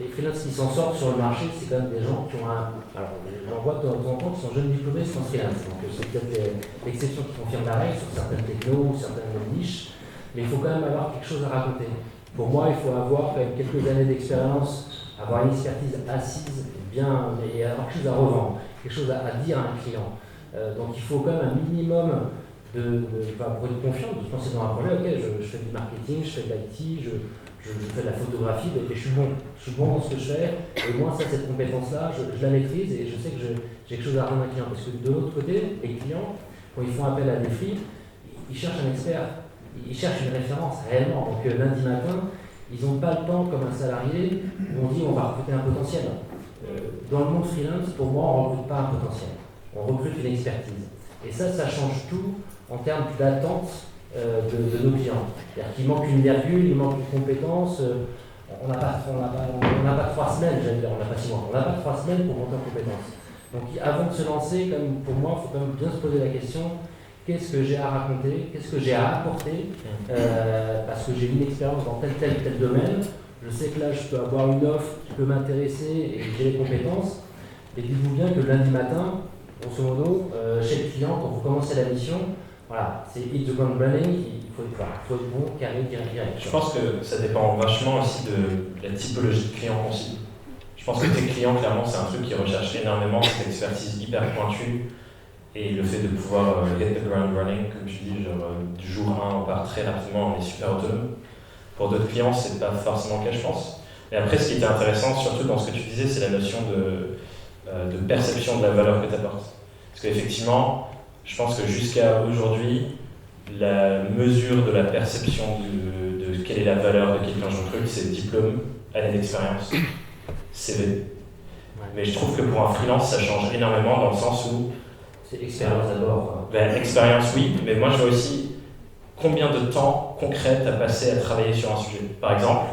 les freelances qui s'en sortent sur le marché, c'est quand même des gens qui ont alors, j'en vois de temps en temps qui sont jeunes diplômés sans freelance. Donc, c'est peut-être l'exception qui confirme la règle sur certaines technos ou certaines niches. Mais il faut quand même avoir quelque chose à raconter. Pour moi, il faut avoir quand même quelques années d'expérience, avoir une expertise assise, bien, et avoir quelque chose à revendre, quelque chose à dire à un client. Donc, il faut quand même un minimum pour une confiance, de se lancer dans un projet. Ok, je fais du marketing, je fais de l'IT, je fais de la photographie, et je suis bon dans ce que je fais, et moi cette compétence-là, je la maîtrise et je sais que j'ai quelque chose à rendre à un client. Parce que de l'autre côté, les clients, quand ils font appel à des free, ils cherchent un expert, ils cherchent une référence réellement. Donc lundi matin, ils n'ont pas le temps comme un salarié où on dit on va recruter un potentiel. Dans le monde freelance, pour moi, on ne recrute pas un potentiel, on recrute une expertise. Et ça change tout en termes d'attente de nos clients. C'est-à-dire qu'il manque une virgule, il manque une compétence. On n'a pas 3 semaines, j'allais dire, on n'a pas 6 mois. On n'a pas 3 semaines pour monter en compétence. Donc avant de se lancer, pour moi, il faut quand même bien se poser la question, qu'est-ce que j'ai à raconter, qu'est-ce que j'ai à apporter, parce que j'ai une expérience dans tel domaine. Je sais que là, je peux avoir une offre qui peut m'intéresser et j'ai les compétences. Et dites-vous bien que lundi matin, grosso modo, chez le client, quand vous commencez la mission, voilà, c'est hit the ground running, il faut être bon, carré, direct. Je pense que ça dépend vachement aussi de la typologie de client qu'on cible. Je pense que tes clients, clairement, c'est un truc qui recherche énormément cette expertise hyper pointue et le fait de pouvoir hit the ground running, comme tu dis, genre du jour 1, on part très rapidement, on est super autonome. Pour d'autres clients, c'est pas forcément le cas, je pense. Et après, ce qui était intéressant, surtout dans ce que tu disais, c'est la notion de perception de la valeur que tu apportes. Parce qu'effectivement, je pense que jusqu'à aujourd'hui, la mesure de la perception de quelle est la valeur de quelqu'un que je recrute, c'est diplôme, année d'expérience, CV. Mais je trouve que pour un freelance, ça change énormément dans le sens où... C'est l'expérience d'abord. L'expérience, oui, mais moi je vois aussi combien de temps concret tu as passé à travailler sur un sujet. Par exemple,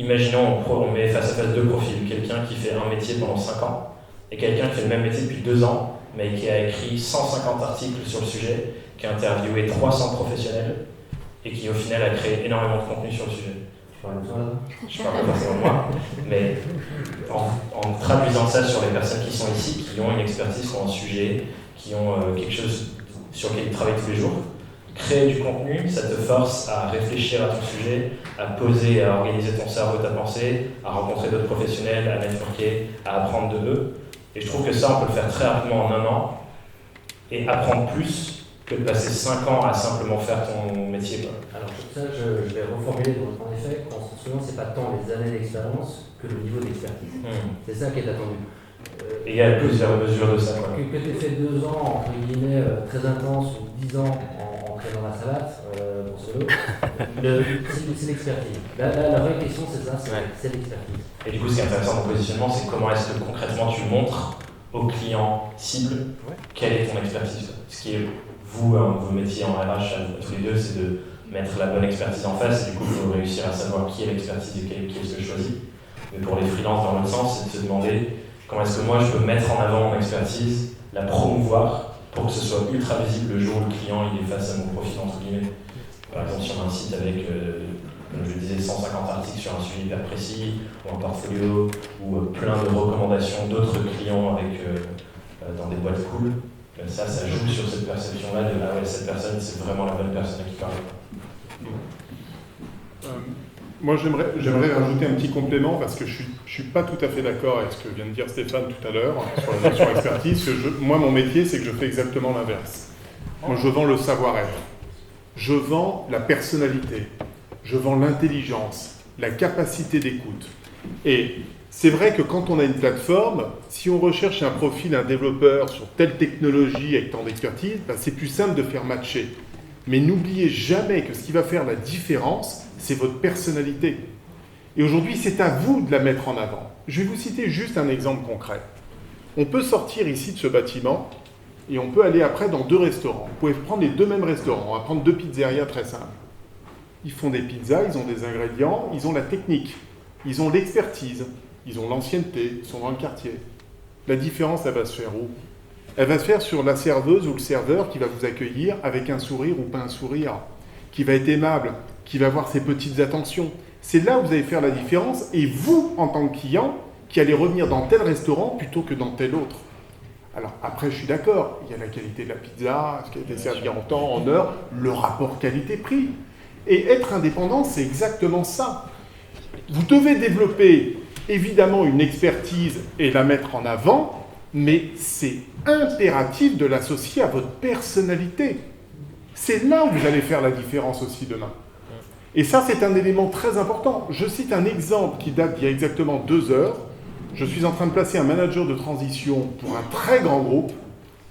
imaginons, on met face à face deux profils, quelqu'un qui fait un métier pendant 5 ans et quelqu'un qui fait le même métier depuis 2 ans, mais qui a écrit 150 articles sur le sujet, qui a interviewé 300 professionnels et qui au final a créé énormément de contenu sur le sujet. Tu parles de toi là? Je parle pas forcément de moi, mais en traduisant ça sur les personnes qui sont ici, qui ont une expertise sur un sujet, qui ont quelque chose sur lequel ils travaillent tous les jours, créer du contenu, ça te force à réfléchir à ton sujet, à poser, à organiser ton cerveau, ta pensée, à rencontrer d'autres professionnels, à networker, à apprendre de eux. Et je trouve que ça, on peut le faire très rapidement en 1 an et apprendre plus que de passer 5 ans à simplement faire ton métier. Alors pour ça, je vais reformuler. Donc, en effet, souvent, c'est pas tant les années d'expérience que le niveau d'expertise. C'est ça qui est attendu. Et il y a plusieurs mesures de ça. Que tu aies fait 2 ans, entre guillemets, très intense, ou 10 ans en traînant la savate, pour solo, c'est l'expertise. La vraie question, c'est ça, c'est l'expertise. Et du coup, ce qui est intéressant dans le positionnement, c'est comment est-ce que concrètement tu montres aux clients cibles quelle est ton expertise. Ce qui est, vous, vos métiers en RH, tous les deux, c'est de mettre la bonne expertise en face, et du coup, il faut réussir à savoir qui est l'expertise et qui est ce que je choisis. Mais pour les freelances, dans l'autre sens, c'est de se demander comment est-ce que moi je peux mettre en avant mon expertise, la promouvoir, pour que ce soit ultra visible le jour où le client il est face à mon profil, entre guillemets. Par exemple, sur un site avec, comme je le disais, 150 articles sur un sujet hyper précis, ou un portfolio, ou plein de recommandations d'autres clients avec, dans des boîtes cool, ça joue sur cette perception-là de ah ouais, cette personne, c'est vraiment la bonne personne à qui parler. Moi, j'aimerais rajouter un petit complément parce que je suis pas tout à fait d'accord avec ce que vient de dire Stéphane tout à l'heure sur la notion expertise. Moi, mon métier, c'est que je fais exactement l'inverse. Moi, je vends le savoir-être. Je vends la personnalité. Je vends l'intelligence, la capacité d'écoute. Et c'est vrai que quand on a une plateforme, si on recherche un profil, un développeur sur telle technologie avec tant d'expertise, c'est plus simple de faire matcher. Mais n'oubliez jamais que ce qui va faire la différence, c'est votre personnalité. Et aujourd'hui, c'est à vous de la mettre en avant. Je vais vous citer juste un exemple concret. On peut sortir ici de ce bâtiment et on peut aller après dans 2 restaurants. Vous pouvez prendre les 2 mêmes restaurants. On va prendre 2 pizzerias très simples. Ils font des pizzas, ils ont des ingrédients, ils ont la technique, ils ont l'expertise, ils ont l'ancienneté, ils sont dans le quartier. La différence, elle va se faire où? Elle va se faire sur la serveuse ou le serveur qui va vous accueillir avec un sourire ou pas un sourire, qui va être aimable, qui va avoir ses petites attentions. C'est là où vous allez faire la différence, et vous, en tant que client, qui allez revenir dans tel restaurant plutôt que dans tel autre. Alors après, je suis d'accord, il y a la qualité de la pizza, ce qui a été servi en temps, en heure, le rapport qualité-prix. Et être indépendant, c'est exactement ça. Vous devez développer, évidemment, une expertise et la mettre en avant, mais c'est impératif de l'associer à votre personnalité. C'est là où vous allez faire la différence aussi demain. Et ça, c'est un élément très important. Je cite un exemple qui date d'il y a exactement 2 heures. Je suis en train de placer un manager de transition pour un très grand groupe.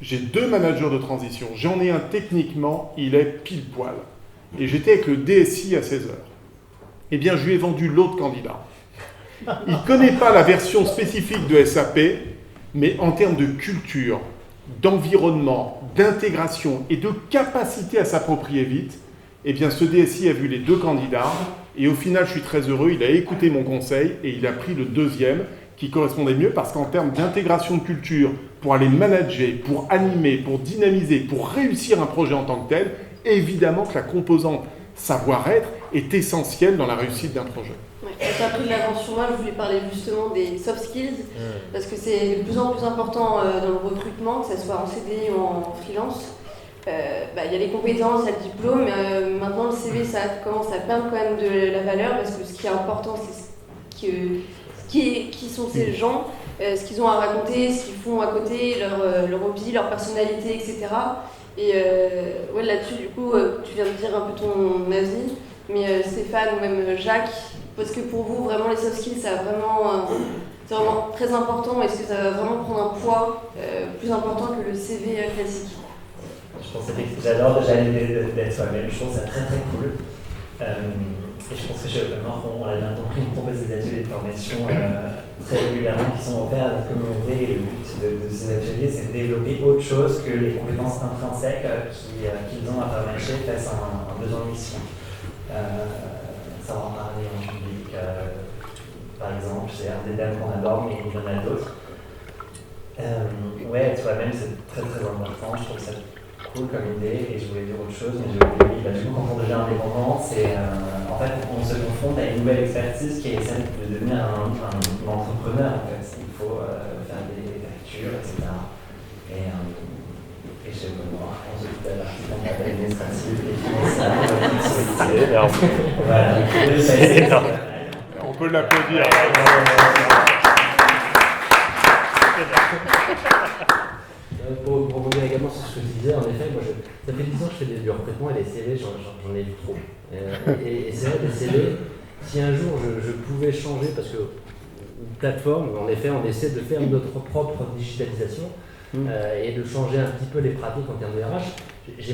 J'ai 2 managers de transition. J'en ai un techniquement, il est pile poil. Et j'étais avec le DSI à 16 heures. Eh bien, je lui ai vendu l'autre candidat. Il ne connaît pas la version spécifique de SAP, mais en termes de culture, d'environnement, d'intégration et de capacité à s'approprier vite, eh bien, ce DSI a vu les 2 candidats et au final, je suis très heureux, il a écouté mon conseil et il a pris le 2e qui correspondait mieux parce qu'en termes d'intégration de culture, pour aller manager, pour animer, pour dynamiser, pour réussir un projet en tant que tel, évidemment que la composante savoir-être est essentielle dans la réussite d'un projet. Ouais, tu as pris de l'avance sur moi, je voulais parler justement des soft skills, parce que c'est de plus en plus important dans le recrutement, que ce soit en CDI ou en freelance. Il y a les compétences, il y a le diplôme, maintenant le CV ça commence à perdre quand même de la valeur, parce que ce qui est important c'est qui sont ces gens, ce qu'ils ont à raconter, ce qu'ils font à côté, leur hobby, leur personnalité, etc. Et là-dessus, du coup, tu viens de dire un peu ton avis, mais Stéphane ou même Jacques, parce que pour vous, vraiment, les soft skills, c'est vraiment très important. Est-ce que ça va vraiment prendre un poids plus important que le CV classique? Je pense que j'adore déjà l'idée d'être soi-même. Je trouve ça très très cool. Et je pense que chez OpenWork, on l'a bien compris, on propose des ateliers de formation très régulièrement qui sont offerts à la communauté. Et le but de ces ateliers, c'est de développer autre chose que les compétences intrinsèques qu'ils ont à faire matcher face à un besoin de mission. Savoir parler en public, par exemple, c'est un des thèmes qu'on adore, mais il y en a d'autres. Ouais, toi-même, c'est très très important. Je trouve ça cool comme idée, et je voulais dire autre chose, mais j'ai oublié. Du coup, quand on devient indépendant, c'est en fait, on se confronte à une nouvelle expertise qui est celle de devenir un entrepreneur. En fait, il faut faire des factures, etc. Et je sais pas moi, on se fait l'article en table administrative et financière. Voilà. On peut l'applaudir. Pour rebondir également sur ce que je disais, en effet, moi, ça fait 10 ans que je fais du recrutement et les CV, j'en ai vu trop. Et c'est vrai, les CV, si un jour je pouvais changer, parce que une plateforme, en effet, on essaie de faire notre propre digitalisation et de changer un petit peu les pratiques en termes de RH,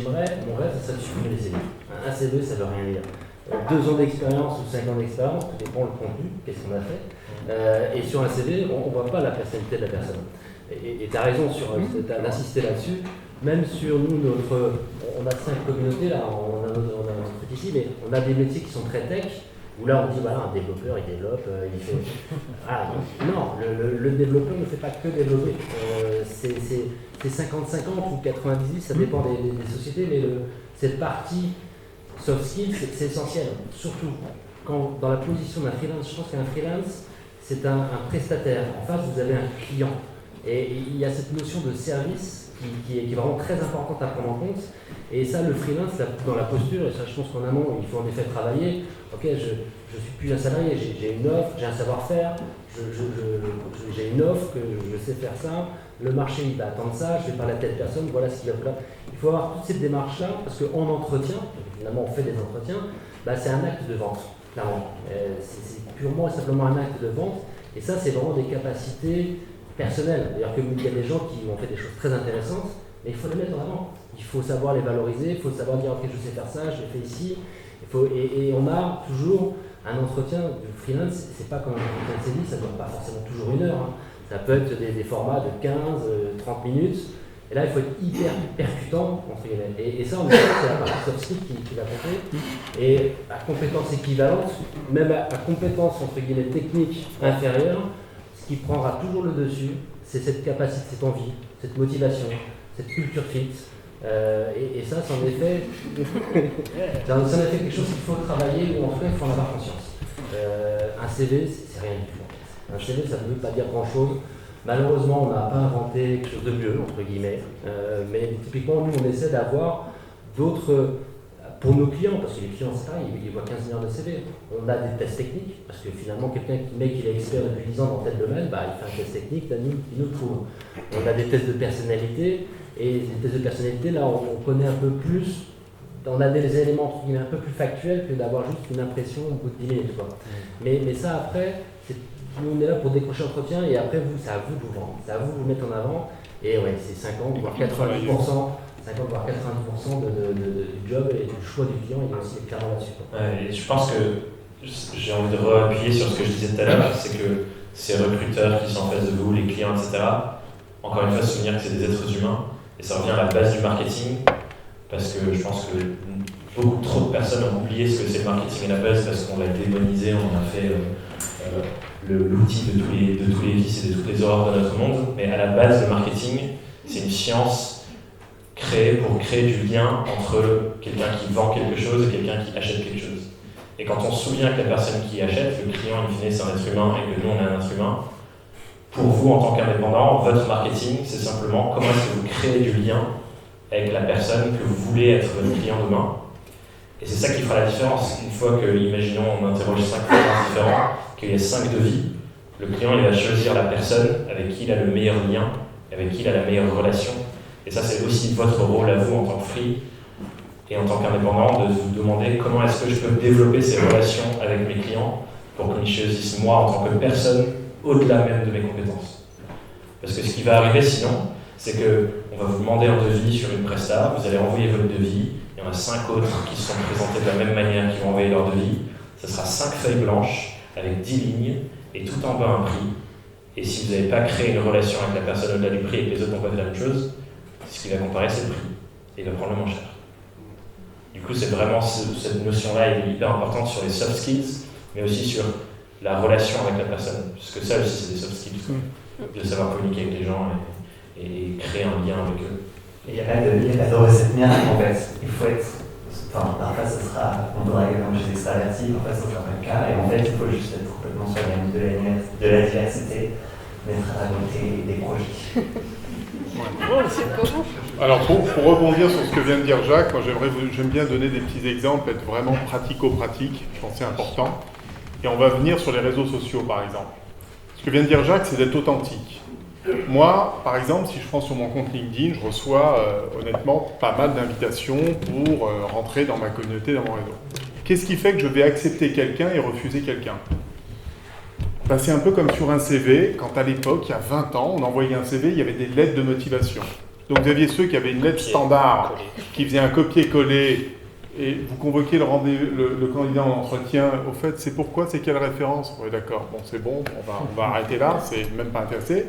mon rêve, ça serait de supprimer les CV. Un CV, ça ne veut rien dire. 2 ans d'expérience ou 5 ans d'expérience, tout dépend le contenu, qu'est-ce qu'on a fait. Et sur un CV, on ne voit pas la personnalité de la personne. Et tu as raison d'insister là-dessus. Même sur nous, on a 5 communautés, là, on a notre truc ici, mais on a des métiers qui sont très tech, où là on dit voilà, un développeur il développe, il fait. Ah, non, le développeur ne fait pas que développer. C'est 50-50 ou 90, ça dépend des sociétés, mais cette partie soft skills, c'est essentiel. Surtout quand dans la position d'un freelance, je pense qu'un freelance, c'est un prestataire. En face, vous avez un client. Et il y a cette notion de service qui est vraiment très importante à prendre en compte. Et ça, le freelance, dans la posture, et ça, je pense qu'en amont, il faut en effet travailler. Ok, je suis plus un salarié, j'ai une offre, j'ai un savoir-faire, j'ai une offre, que je sais faire ça, le marché il va attendre ça, je vais parler à telle personne, voilà ce qu'il va faire. Il faut avoir toutes ces démarches-là, parce qu'en entretien, finalement on fait des entretiens, c'est un acte de vente, clairement. C'est purement et simplement un acte de vente, et ça c'est vraiment des capacités personnelles. D'ailleurs, il y a des gens qui ont fait des choses très intéressantes, mais il faut les mettre en avant. Il faut savoir les valoriser, il faut savoir dire ok, je sais faire ça, je l'ai fait ici. Et on a toujours un entretien de freelance, c'est pas comme un entretien de CDI, ça ne dure pas forcément toujours 1 heure. Ça peut être des formats de 15, 30 minutes. Et là, il faut être hyper percutant, entre guillemets. Et ça, en effet, c'est la partie soft skill qui va compter. Et à compétence équivalente, même à compétence, entre guillemets, technique inférieure, ce qui prendra toujours le dessus, c'est cette capacité, cette envie, cette motivation, cette culture fit. Et ça, c'est en effet quelque chose qu'il faut travailler, ou en tout cas, il faut en avoir conscience. Un CV, c'est rien du tout. Un CV, ça ne veut pas dire grand-chose. Malheureusement, on n'a pas inventé quelque chose de mieux, entre guillemets. Mais typiquement, nous, on essaie d'avoir d'autres... Pour nos clients, parce que les clients, c'est pareil, ils voient 15 millions de CV. On a des tests techniques, parce que finalement, quelqu'un qui est expert depuis 10 ans dans tel domaine, il fait un test technique, il nous trouve. On a des tests de personnalité, et les tests de personnalité, là, on connaît un peu plus, on a des éléments entre guillemets un peu plus factuels que d'avoir juste une impression au bout de 10 minutes. Quoi. Mais ça, après, nous, on est là pour décrocher l'entretien, et après, c'est à vous de vous vendre, c'est à vous de vous mettre en avant, et ouais, c'est 50 voire 90%. 50 voire 90% du job et du choix du client, il est aussi clairement là-dessus. Ouais, et je pense que j'ai envie de réappuyer sur ce que je disais tout à l'heure, c'est que ces recruteurs qui sont en face de vous, les clients, etc., encore une fois, se souvenir que c'est des êtres humains, et ça revient à la base du marketing, parce que je pense que beaucoup trop de personnes ont oublié ce que c'est le marketing et la base, parce qu'on l'a démonisé, on a fait l'outil de tous les vices et de toutes les horreurs de notre monde, mais à la base, le marketing, c'est une science créée pour créer du lien entre quelqu'un qui vend quelque chose et quelqu'un qui achète quelque chose. Et quand on se souvient que la personne qui achète, le client, in fine, c'est un être humain et que nous, on est un être humain, pour vous, en tant qu'indépendant, votre marketing, c'est simplement comment est-ce que vous créez du lien avec la personne que vous voulez être votre client demain. Et c'est ça qui fera la différence. Une fois que, imaginons, on interroge 5 clients différents, qu'il y a 5 devis, le client, il va choisir la personne avec qui il a le meilleur lien, avec qui il a la meilleure relation. Et ça, c'est aussi votre rôle à vous en tant que free et en tant qu'indépendant de vous demander comment est-ce que je peux développer ces relations avec mes clients pour qu'ils choisissent moi en tant que personne au-delà même de mes compétences. Parce que ce qui va arriver sinon, c'est qu'on va vous demander un devis sur une presta, vous allez envoyer votre devis, il y en a 5 autres qui se sont présentés de la même manière, qui vont envoyer leur devis, ça sera 5 feuilles blanches avec 10 lignes et tout en bas un prix. Et si vous n'avez pas créé une relation avec la personne au-delà du prix et que les autres n'ont pas fait la même chose, ce qui va comparer, c'est le prix. Et il va prendre le moins cher. Du coup, c'est vraiment cette notion-là, elle est hyper importante sur les soft skills, mais aussi sur la relation avec la personne. Parce que ça aussi, c'est des soft skills, de savoir communiquer avec les gens et créer un lien avec eux. Il n'y a pas de recette miracle en fait. Il faut être. Enfin, parfois, on voudrait que je suis extraverti, parfois, c'est pas le cas. Et en fait, il faut juste être complètement sur la ligne de la diversité, d'être à côté des projets. Alors pour rebondir sur ce que vient de dire Jacques, moi j'aime bien donner des petits exemples, être vraiment pratico-pratique, je pense que c'est important. Et on va venir sur les réseaux sociaux par exemple. Ce que vient de dire Jacques, c'est d'être authentique. Moi, par exemple, si je prends sur mon compte LinkedIn, je reçois honnêtement pas mal d'invitations pour rentrer dans ma communauté, dans mon réseau. Qu'est-ce qui fait que je vais accepter quelqu'un et refuser quelqu'un ? Ben, c'est un peu comme sur un CV, quand à l'époque, il y a 20 ans, on envoyait un CV, il y avait des lettres de motivation. Donc vous aviez ceux qui avaient une lettre standard, qui faisaient un copier-coller, et vous convoquiez le candidat en entretien. Au fait, c'est pourquoi, c'est quelle référence ? Oui, d'accord, bon, c'est bon, on va arrêter là, c'est même pas intéressé.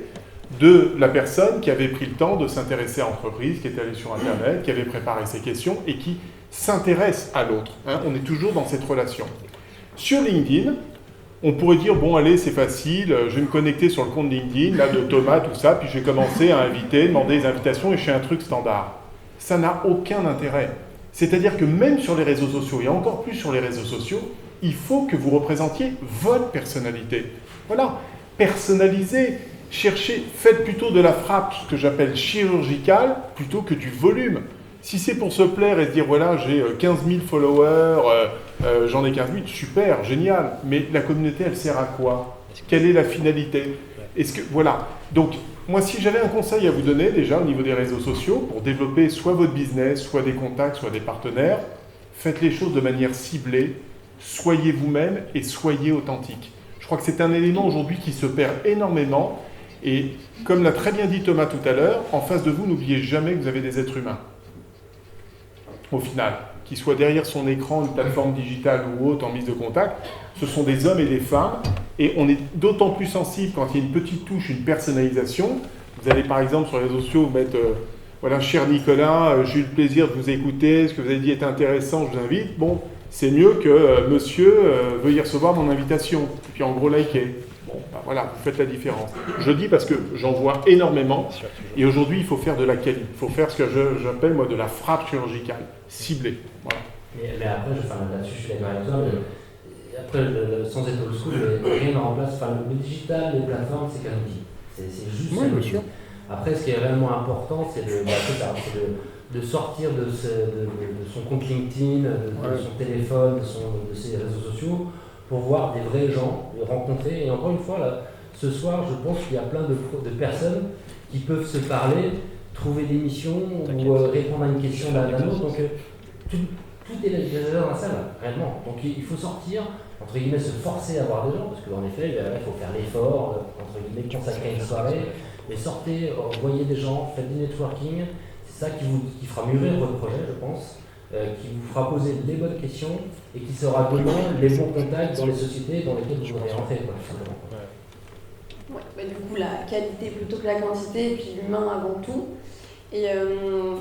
De la personne qui avait pris le temps de s'intéresser à l'entreprise, qui était allée sur Internet, qui avait préparé ses questions et qui s'intéresse à l'autre. Hein, on est toujours dans cette relation. Sur LinkedIn, on pourrait dire, bon allez, c'est facile, je vais me connecter sur le compte LinkedIn, là de Thomas, tout ça, puis je vais commencer à inviter, demander des invitations et je fais un truc standard. Ça n'a aucun intérêt. C'est-à-dire que même sur les réseaux sociaux, et encore plus sur les réseaux sociaux, il faut que vous représentiez votre personnalité. Voilà, personnalisez, cherchez, faites plutôt de la frappe, ce que j'appelle chirurgicale, plutôt que du volume. Si c'est pour se plaire et se dire, voilà, j'ai 15 000 followers, j'en ai 15 000, super, génial. Mais la communauté, elle sert à quoi ? Quelle est la finalité ? Est-ce que, voilà. Donc, moi, si j'avais un conseil à vous donner, déjà, au niveau des réseaux sociaux, pour développer soit votre business, soit des contacts, soit des partenaires, faites les choses de manière ciblée, soyez vous-même et soyez authentique. Je crois que c'est un élément aujourd'hui qui se perd énormément. Et comme l'a très bien dit Thomas tout à l'heure, en face de vous, n'oubliez jamais que vous avez des êtres humains. Au final, qu'ils soient derrière son écran, une plateforme digitale ou autre en mise de contact, ce sont des hommes et des femmes, et on est d'autant plus sensible quand il y a une petite touche, une personnalisation. Vous allez par exemple sur les réseaux sociaux mettre voilà, cher Nicolas, j'ai eu le plaisir de vous écouter, ce que vous avez dit est intéressant, je vous invite. Bon, c'est mieux que monsieur veuillez recevoir mon invitation, et puis en gros liker. Bon, ben voilà, vous faites la différence. Je dis parce que j'en vois énormément, et aujourd'hui, il faut faire de la qualité. Il faut faire ce que j'appelle, moi, de la frappe chirurgicale, ciblée. Voilà. Mais après, là-dessus, je suis d'accord avec toi. Après, sans être old school, rien ne remplace. Le digital, les plateformes, c'est qu'un outil. C'est juste un outil. Après, ce qui est réellement important, c'est de sortir de son compte LinkedIn, de son téléphone, de ses réseaux sociaux, pour voir des vrais gens, les rencontrer. Et encore une fois, là, ce soir, je pense qu'il y a plein de personnes qui peuvent se parler, trouver des missions ou répondre à une question d'un autre. Donc, tout est déjà dans la salle, réellement. Donc, il faut sortir, entre guillemets, se forcer à voir des gens, parce qu'en effet, il faut faire l'effort, entre guillemets, consacrer une soirée. Mais sortez, voyez des gens, faites du networking. C'est ça qui fera mûrir votre projet, je pense. Qui vous fera poser les bonnes questions et qui saura donner les bons contacts dans les sociétés dans lesquelles vous voudrez rentrer, tout simplement. Ouais, bah du coup, la qualité plutôt que la quantité, et puis l'humain avant tout. Et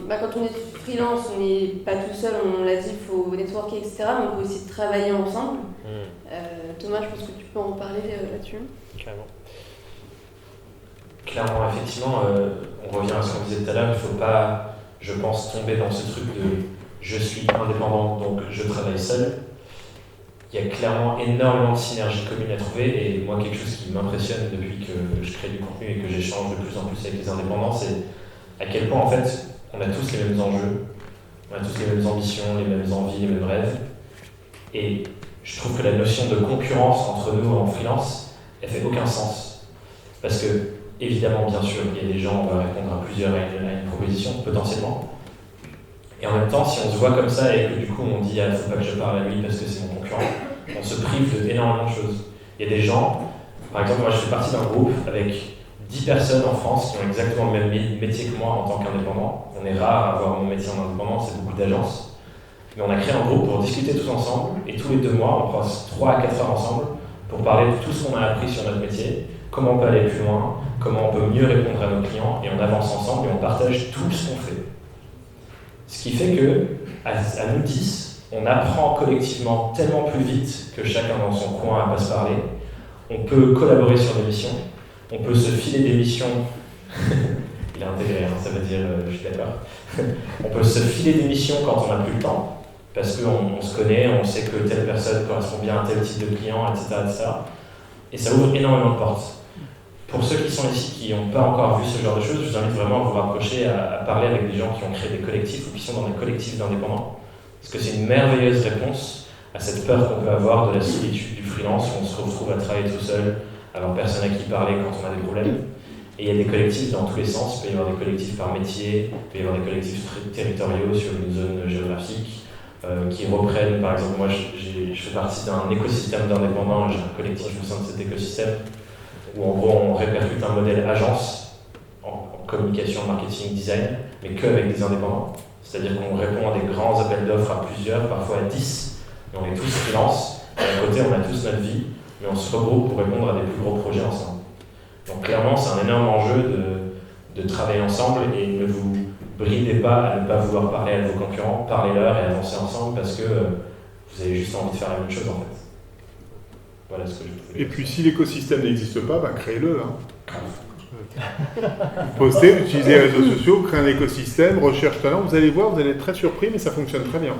quand on est freelance, on n'est pas tout seul, on l'a dit, il faut networker, etc. Mais on peut aussi travailler ensemble. Thomas, je pense que tu peux en parler là-dessus. Clairement, effectivement, on revient à ce qu'on disait tout à l'heure, il ne faut pas, je pense, tomber dans ce truc de je suis indépendant, donc je travaille seul. Il y a clairement énormément de synergies communes à trouver, et moi, quelque chose qui m'impressionne depuis que je crée du contenu et que j'échange de plus en plus avec les indépendants, c'est à quel point, en fait, on a tous les mêmes enjeux, on a tous les mêmes ambitions, les mêmes envies, les mêmes rêves. Et je trouve que la notion de concurrence entre nous en freelance, elle fait aucun sens. Parce que, évidemment, bien sûr, il y a des gens, on va répondre à une proposition, potentiellement. Et en même temps, si on se voit comme ça et que du coup on dit « il ne faut pas que je parle à lui parce que c'est mon concurrent », on se prive d'énormément de choses. Il y a des gens, par exemple, moi je fais partie d'un groupe avec 10 personnes en France qui ont exactement le même métier que moi en tant qu'indépendant. On est rare à avoir mon métier en indépendant, c'est beaucoup d'agences. Mais on a créé un groupe pour discuter tous ensemble, et tous les 2 mois, on passe 3 à 4 heures ensemble pour parler de tout ce qu'on a appris sur notre métier, comment on peut aller plus loin, comment on peut mieux répondre à nos clients, et on avance ensemble et on partage tout ce qu'on fait. Ce qui fait que, à nous 10, on apprend collectivement tellement plus vite que chacun dans son coin à pas se parler. On peut collaborer sur des missions, on peut se filer des missions. Il a intégré, hein, ça veut dire je suis d'accord. On peut se filer des missions quand on n'a plus le temps, parce qu'on se connaît, on sait que telle personne correspond bien à tel type de client, etc., etc. Et ça ouvre énormément de portes. Pour ceux qui sont ici, qui n'ont pas encore vu ce genre de choses, je vous invite vraiment à vous rapprocher, à parler avec des gens qui ont créé des collectifs ou qui sont dans des collectifs d'indépendants. Parce que c'est une merveilleuse réponse à cette peur qu'on peut avoir de la solitude du freelance, où on se retrouve à travailler tout seul, avoir personne à qui parler quand on a des problèmes. Et il y a des collectifs dans tous les sens. Il peut y avoir des collectifs par métier, il peut y avoir des collectifs territoriaux sur une zone géographique, qui reprennent, par exemple, moi je fais partie d'un écosystème d'indépendants, j'ai un collectif au sein de cet écosystème, où en gros on répercute un modèle agence en communication, marketing, design, mais qu'avec des indépendants. C'est-à-dire qu'on répond à des grands appels d'offres à plusieurs, parfois à 10, mais on est tous freelance, et à côté on a tous notre vie, mais on se regroupe pour répondre à des plus gros projets ensemble. Donc clairement c'est un énorme enjeu de travailler ensemble, et ne vous bridez pas à ne pas vouloir parler à vos concurrents, parlez-leur et avancez ensemble parce que vous avez juste envie de faire la même chose en fait. Voilà ce que je pouvais dire. Et puis si l'écosystème n'existe pas, créez-le. Postez, utilisez les réseaux sociaux, créez un écosystème, recherche talent, vous allez voir, vous allez être très surpris, mais ça fonctionne très bien.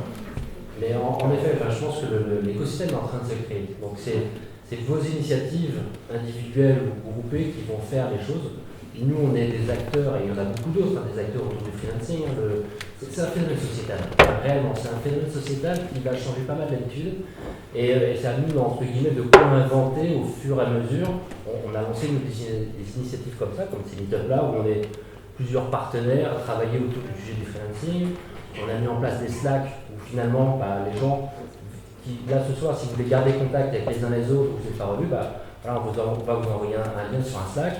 Mais en effet, je pense que l'écosystème est en train de se créer. Donc c'est vos initiatives individuelles ou groupées qui vont faire les choses. Nous, on est des acteurs, et il y en a beaucoup d'autres, des acteurs autour du freelancing. C'est un phénomène sociétal. Réellement, c'est un phénomène sociétal qui va changer pas mal d'habitudes. Et c'est à nous, entre guillemets, de co-inventer au fur et à mesure. On a lancé des initiatives comme ça, comme ces meet-up-là, où on est plusieurs partenaires à travailler autour du sujet du freelancing. On a mis en place des Slack où finalement, les gens qui, là ce soir, si vous voulez garder contact avec les uns les autres, vous n'êtes pas revus, voilà, on va vous envoyer un lien sur un Slack.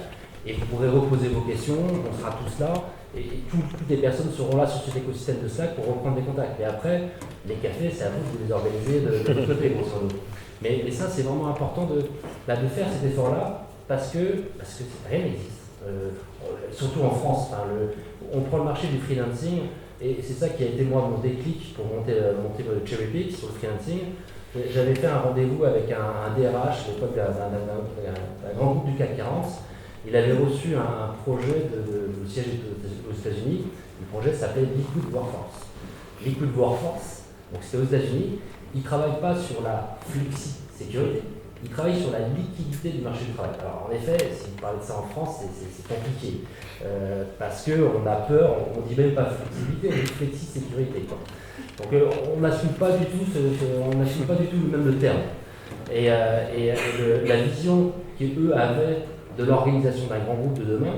Et vous pourrez reposer vos questions, on sera tous là, et toutes les personnes seront là sur cet écosystème de Slack pour reprendre des contacts. Et après, les cafés, c'est à vous de les organiser de votre côté, grosso modo. Mais ça, c'est vraiment important de faire cet effort-là, parce que rien n'existe. Surtout en France, on prend le marché du freelancing, et c'est ça qui a été moi mon déclic pour monter le Cherry Pick sur le freelancing. J'avais fait un rendez-vous avec un DRH, à l'époque d'un grand groupe du CAC 40. Il avait reçu un projet de siège aux États-Unis. Le projet s'appelait Liquid Workforce. Liquid Workforce, donc c'était aux États-Unis. Il ne travaille pas sur la flexi-sécurité, il travaille sur la liquidité du marché du travail. Alors en effet, si vous parlez de ça en France, c'est compliqué. Parce qu'on a peur, on ne dit même pas flexibilité, on dit flexi-sécurité. Donc on n'assume pas du tout le terme. Et la vision qu'eux avaient de l'organisation d'un grand groupe de demain,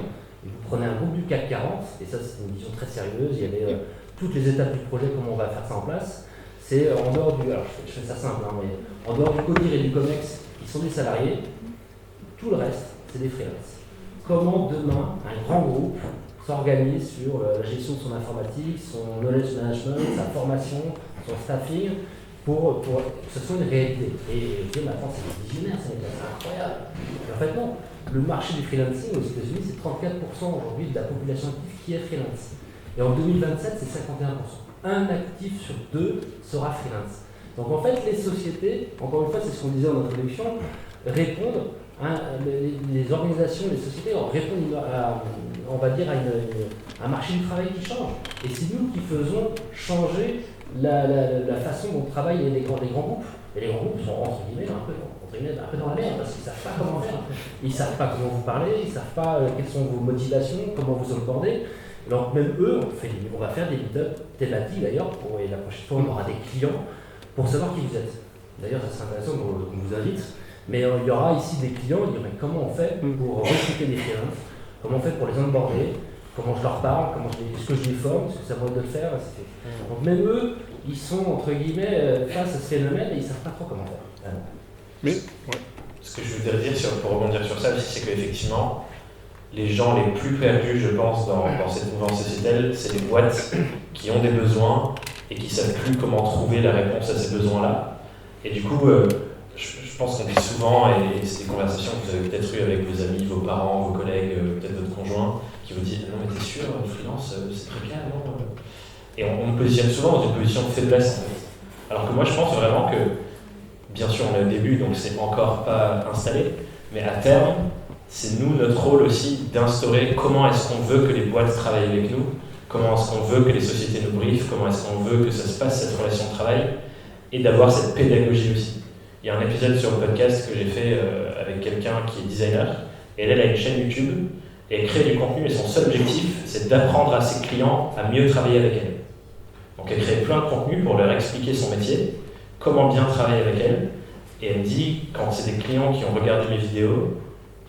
et vous prenez un groupe du CAC 40, et ça c'est une vision très sérieuse, il y avait toutes les étapes du projet, comment on va faire ça en place, c'est en dehors du, alors je fais ça simple, mais en dehors du CODIR et du COMEX, qui sont des salariés, tout le reste, c'est des freelances. Comment demain, un grand groupe s'organise sur la gestion de son informatique, son knowledge management, sa formation, son staffing, pour que ce soit une réalité. Et maintenant c'est visionnaire, c'est incroyable. Et en fait non. Le marché du freelancing aux États-Unis, c'est 34% aujourd'hui de la population active qui est freelance. Et en 2027, c'est 51%. Un actif sur deux sera freelance. Donc en fait, les sociétés, encore une fois, c'est ce qu'on disait en introduction, répondent, les organisations, les sociétés répondent à, on va dire, à un marché du travail qui change. Et c'est nous qui faisons changer la façon dont travaillent les grands groupes. Et les grands groupes sont entre guillemets un peu dans la merde parce qu'ils ne savent pas comment faire. Ils ne savent pas comment vous parler, ils ne savent pas quelles sont vos motivations, comment vous onboardez. Donc même eux, on va faire des meet-up thématiques d'ailleurs, et la prochaine fois on aura des clients pour savoir qui vous êtes. D'ailleurs ça serait intéressant qu'on vous invite, mais il y aura ici des clients, ils diront comment on fait pour recruter des freelances, comment on fait pour les onboarder, comment je leur parle, est-ce que je les forme, est-ce que ça vaut de le faire, etc. Donc même eux, ils sont entre guillemets face à ce phénomène et ils ne savent pas trop comment faire. Mais, Ce que je voudrais dire pour rebondir sur ça aussi, c'est qu'effectivement, les gens les plus perdus, je pense, dans cette mouvance sociétale, c'est les boîtes qui ont des besoins et qui ne savent plus comment trouver la réponse à ces besoins-là. Et du coup, je pense qu'on dit souvent, et c'est des conversations que vous avez peut-être eues avec vos amis, vos parents, vos collègues, peut-être votre conjoint, qui vous disent « Non mais t'es sûr, le freelance, c'est très bien, non ?» Et on me positionne souvent dans une position de faiblesse, en fait. Alors que moi, je pense vraiment que, bien sûr, on est au début, donc c'est encore pas installé, Mais à terme, c'est nous, notre rôle aussi, d'instaurer comment est-ce qu'on veut que les boîtes travaillent avec nous, comment est-ce qu'on veut que les sociétés nous briefent, comment est-ce qu'on veut que ça se passe, cette relation de travail, et d'avoir cette pédagogie aussi. Il y a un épisode sur le podcast que j'ai fait avec quelqu'un qui est designer, et elle a une chaîne YouTube, et elle crée du contenu, et son seul objectif, c'est d'apprendre à ses clients à mieux travailler avec elle. Donc elle crée plein de contenus pour leur expliquer son métier, comment bien travailler avec elle, et elle me dit, quand c'est des clients qui ont regardé mes vidéos,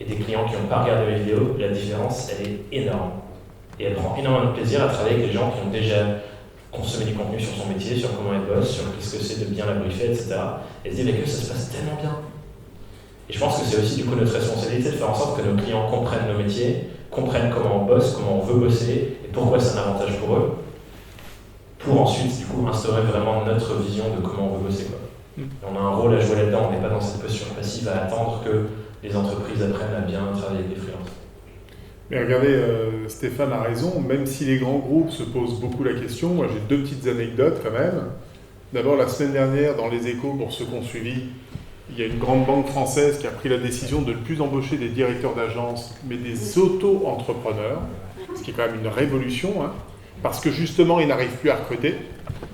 et des clients qui n'ont pas regardé mes vidéos, la différence, elle est énorme. Et elle prend énormément de plaisir à travailler avec des gens qui ont déjà consommé du contenu sur son métier, sur comment elle bosse, sur qu'est-ce que c'est de bien la briefer, etc. Et elle se dit avec eux, ça se passe tellement bien. Et je pense que c'est aussi du coup notre responsabilité de faire en sorte que nos clients comprennent nos métiers, comprennent comment on bosse, comment on veut bosser, et pourquoi c'est un avantage pour eux, pour ensuite du coup instaurer vraiment notre vision de comment on veut bosser, quoi. Et on a un rôle à jouer là-dedans, on n'est pas dans cette posture passive à attendre que les entreprises apprennent à bien travailler avec les freelances. Mais regardez, Stéphane a raison, même si les grands groupes se posent beaucoup la question, moi j'ai 2 petites anecdotes quand même. D'abord, la semaine dernière, dans les Échos, pour ceux qui ont suivi, il y a une grande banque française qui a pris la décision de ne plus embaucher des directeurs d'agence, mais des auto-entrepreneurs, ce qui est quand même une révolution, hein, parce que justement, ils n'arrivent plus à recruter.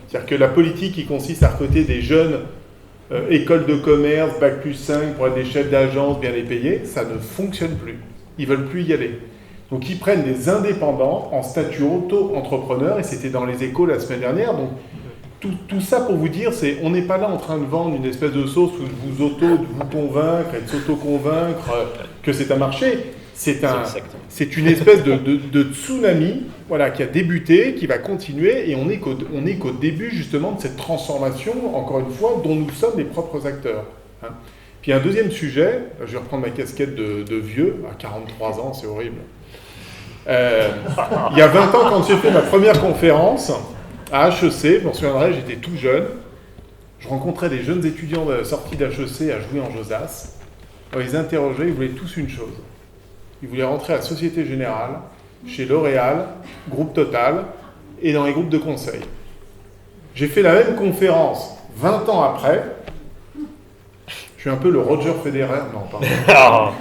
C'est-à-dire que la politique qui consiste à recruter des jeunes écoles de commerce, bac plus 5 pour être des chefs d'agence, bien les payer, ça ne fonctionne plus. Ils ne veulent plus y aller. Donc ils prennent des indépendants en statut auto-entrepreneur, et c'était dans les Échos la semaine dernière. Donc tout ça pour vous dire, c'est on n'est pas là en train de vendre une espèce de sauce où de vous convaincre et de s'auto-convaincre que c'est un marché. C'est une espèce de tsunami, voilà, qui a débuté, qui va continuer, et on est qu'au début justement de cette transformation, encore une fois, dont nous sommes les propres acteurs. Hein. Puis un deuxième sujet, je vais reprendre ma casquette de vieux, à 43 ans, c'est horrible. Il y a 20 ans, quand j'ai fait ma première conférence à HEC, je m'en souviendrai, j'étais tout jeune, je rencontrais des jeunes étudiants sortis d'HEC à Jouy en Josas. On les interrogeait, ils voulaient tous une chose. Ils voulaient rentrer à Société Générale, chez L'Oréal, Groupe Total, et dans les groupes de conseil. J'ai fait la même conférence 20 ans après. Je suis un peu le Roger Federer, non, pardon.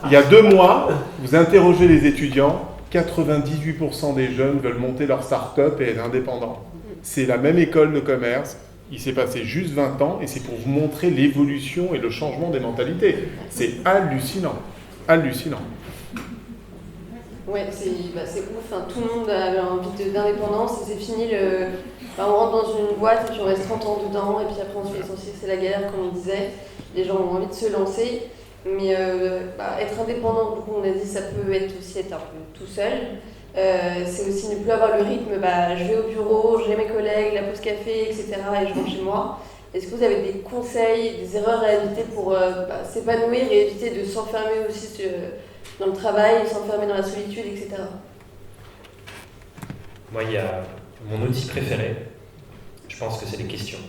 Il y a 2 mois, vous interrogez les étudiants, 98% des jeunes veulent monter leur start-up et être indépendants. C'est la même école de commerce, il s'est passé juste 20 ans, et c'est pour vous montrer l'évolution et le changement des mentalités. C'est hallucinant. Hallucinant. Ouais, c'est ouf, hein. Tout le monde a envie d'indépendance, et c'est fini on rentre dans une boîte et puis on reste 30 ans dedans, et puis après on se fait licencier, c'est la galère comme on disait. Les gens ont envie de se lancer, mais être indépendant, beaucoup on a dit, ça peut être aussi être un peu tout seul. C'est aussi ne plus avoir le rythme, je vais au bureau, j'ai mes collègues, la pause café, etc. et je rentre chez moi. Est-ce que vous avez des conseils, des erreurs à éviter pour s'épanouir et éviter de s'enfermer aussi dans le travail, s'enfermer dans la solitude, etc. Moi, il y a mon outil préféré, je pense que c'est les questions.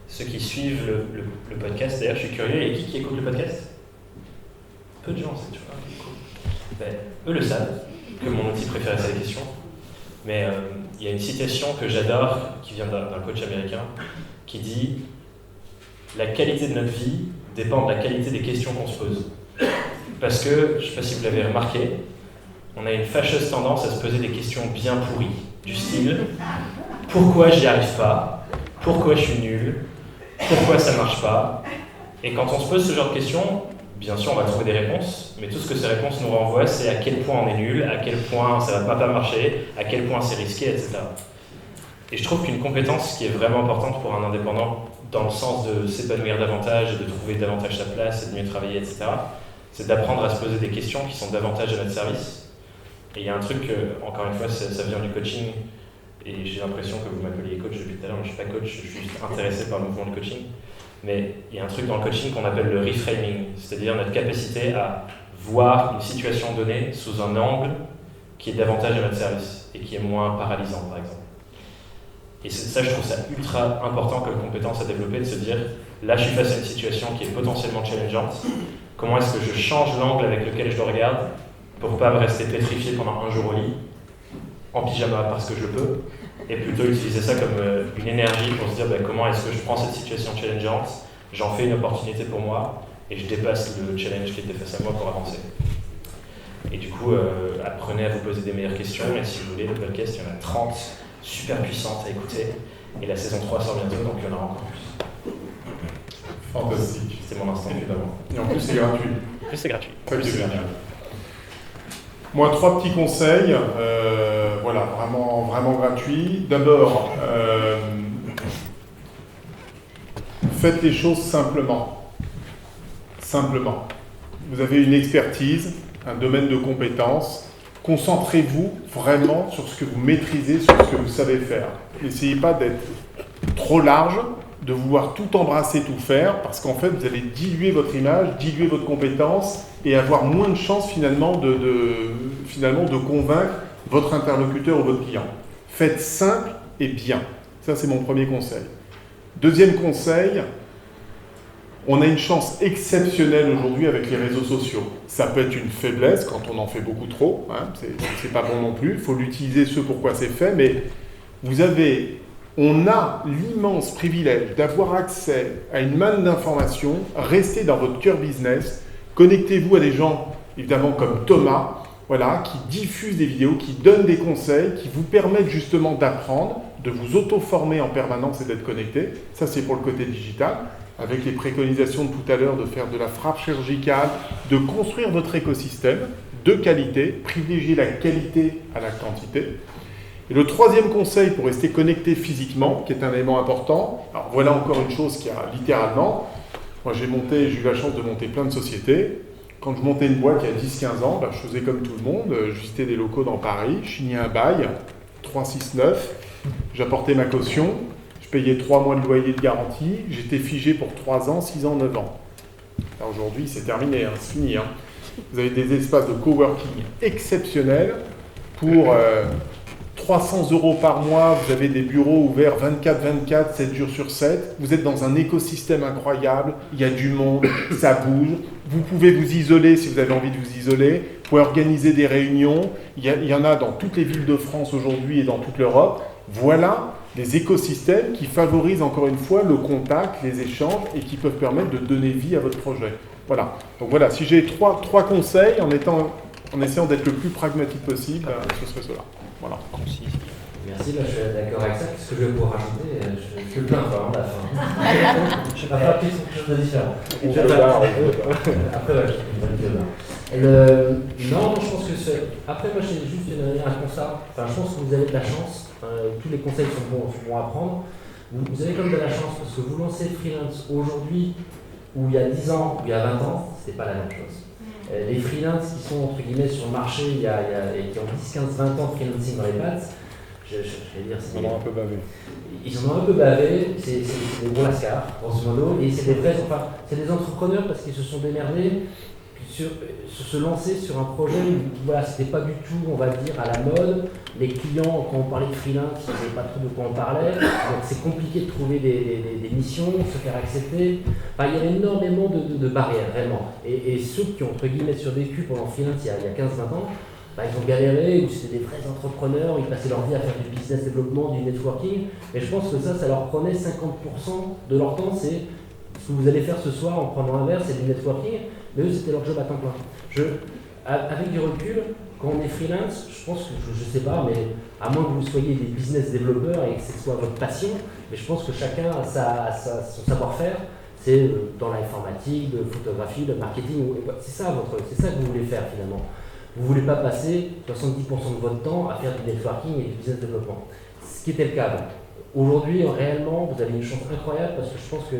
Ceux qui suivent le podcast, d'ailleurs je suis curieux, et qui écoute le podcast? Peu de gens, c'est toujours cool. Eux le savent, que mon outil préféré c'est les questions. Mais il y a une citation que j'adore, qui vient d'un coach américain, qui dit « La qualité de notre vie dépend de la qualité des questions qu'on se pose. » Parce que, je ne sais pas si vous l'avez remarqué, on a une fâcheuse tendance à se poser des questions bien pourries, du style « Pourquoi j'y arrive pas? Pourquoi je suis nul? Pourquoi ça marche pas ?» Et quand on se pose ce genre de questions, bien sûr on va trouver des réponses, mais tout ce que ces réponses nous renvoient, c'est à quel point on est nul, à quel point ça va pas marcher, à quel point c'est risqué, etc. Et je trouve qu'une compétence qui est vraiment importante pour un indépendant, dans le sens de s'épanouir davantage, et de trouver davantage sa place, et de mieux travailler, etc., c'est d'apprendre à se poser des questions qui sont davantage à notre service. Et il y a un truc, encore une fois, ça vient du coaching, et j'ai l'impression que vous m'appeliez coach depuis tout à l'heure, mais je ne suis pas coach, je suis juste intéressé par le mouvement du coaching. Mais il y a un truc dans le coaching qu'on appelle le reframing, c'est-à-dire notre capacité à voir une situation donnée sous un angle qui est davantage à notre service, et qui est moins paralysant, par exemple. Et ça, je trouve ça ultra important comme compétence à développer, de se dire, là je suis face à une situation qui est potentiellement challengeante, comment est-ce que je change l'angle avec lequel je le regarde pour ne pas me rester pétrifié pendant un jour au lit, en pyjama parce que je peux, et plutôt utiliser ça comme une énergie pour se dire comment est-ce que je prends cette situation challengeante, j'en fais une opportunité pour moi, et je dépasse le challenge qui était face à moi pour avancer. Et du coup, apprenez à vous poser des meilleures questions, et si vous voulez, le podcast, il y en a 30 super puissantes à écouter, et la saison 3 sort bientôt, donc il y en aura encore plus. Fantastique. C'était mon instant pub avant. Et en plus, c'est gratuit. En plus, c'est gratuit. Ça, c'est génial. Moi, 3 petits conseils, voilà, vraiment gratuits. D'abord, faites les choses simplement. Simplement. Vous avez une expertise, un domaine de compétences. Concentrez-vous vraiment sur ce que vous maîtrisez, sur ce que vous savez faire. N'essayez pas d'être trop large, de vouloir tout embrasser, tout faire, parce qu'en fait, vous allez diluer votre image, diluer votre compétence et avoir moins de chances finalement de convaincre votre interlocuteur ou votre client. Faites simple et bien. Ça, c'est mon premier conseil. Deuxième conseil, on a une chance exceptionnelle aujourd'hui avec les réseaux sociaux. Ça peut être une faiblesse quand on en fait beaucoup trop, hein, c'est pas bon non plus, il faut l'utiliser ce pourquoi c'est fait, mais on a l'immense privilège d'avoir accès à une manne d'informations. Restez dans votre cœur business, connectez-vous à des gens, évidemment comme Thomas, voilà, qui diffusent des vidéos, qui donnent des conseils, qui vous permettent justement d'apprendre, de vous auto-former en permanence et d'être connecté. Ça, c'est pour le côté digital, avec les préconisations de tout à l'heure de faire de la frappe chirurgicale, de construire votre écosystème de qualité, privilégier la qualité à la quantité. Et le troisième conseil pour rester connecté physiquement, qui est un élément important, alors voilà encore une chose qui a littéralement, moi j'ai eu la chance de monter plein de sociétés. Quand je montais une boîte il y a 10-15 ans, je faisais comme tout le monde, je visitais des locaux dans Paris, je signais un bail, 369, j'apportais ma caution, je payais 3 mois de loyer de garantie, j'étais figé pour 3 ans, 6 ans, 9 ans. Alors aujourd'hui c'est terminé, hein, c'est fini. Hein. Vous avez des espaces de coworking exceptionnels pour 300 € par mois, vous avez des bureaux ouverts 24/24, 7 jours sur 7, vous êtes dans un écosystème incroyable, il y a du monde, ça bouge, vous pouvez vous isoler si vous avez envie de vous isoler, vous pouvez organiser des réunions, il y en a dans toutes les villes de France aujourd'hui et dans toute l'Europe. Voilà des écosystèmes qui favorisent encore une fois le contact, les échanges et qui peuvent permettre de donner vie à votre projet. Voilà, donc voilà, si j'ai trois conseils en essayant d'être le plus pragmatique possible, ce serait cela. Voilà. Merci, là, je suis d'accord avec ça. Qu'est-ce que je vais vous rajouter? Je suis plein quoi, à la fin. Je vais pas quelque chose de différent. Après, ouais, non, je pense que c'est. Après, moi, j'ai juste un constat. Enfin, je pense que vous avez de la chance. Tous les conseils sont bons à prendre. Vous avez comme de la chance parce que vous lancez freelance aujourd'hui, ou il y a 10 ans, ou il y a 20 ans, c'est pas la même chose. Les freelances qui sont entre guillemets sur le marché et qui ont 10, 15, 20 ans de freelancing dans les pattes, je vais dire, Ils en ont un peu bavé. Ils en ont un peu bavé, c'est des gros lascars, grosso modo, et c'est c'est des entrepreneurs parce qu'ils se sont démerdés sur se lancer sur un projet où voilà, c'était pas du tout, on va dire, à la mode. Les clients, quand on parlait de freelance, ils ne savaient pas trop de quoi on parlait, donc c'est compliqué de trouver des missions, se faire accepter. Enfin, il y a énormément de barrières, vraiment. Et ceux qui ont, entre guillemets, survécu pendant freelance il y a 15-20 ans, ils ont galéré, ou c'était des vrais entrepreneurs, ils passaient leur vie à faire du business développement, du networking, et je pense que ça leur prenait 50% de leur temps, c'est ce que vous allez faire ce soir en prenant un verre, c'est du networking, mais eux c'était leur job à temps plein. Avec du recul, quand on est freelance, je pense que, je sais pas, mais à moins que vous soyez des business développeurs et que ce soit votre passion, mais je pense que chacun a son savoir-faire, c'est dans l'informatique, de photographie, de marketing, c'est ça que vous voulez faire finalement. Vous ne voulez pas passer 70% de votre temps à faire du networking et du business développement. Ce qui était le cas. Aujourd'hui, réellement, vous avez une chance incroyable parce que je pense que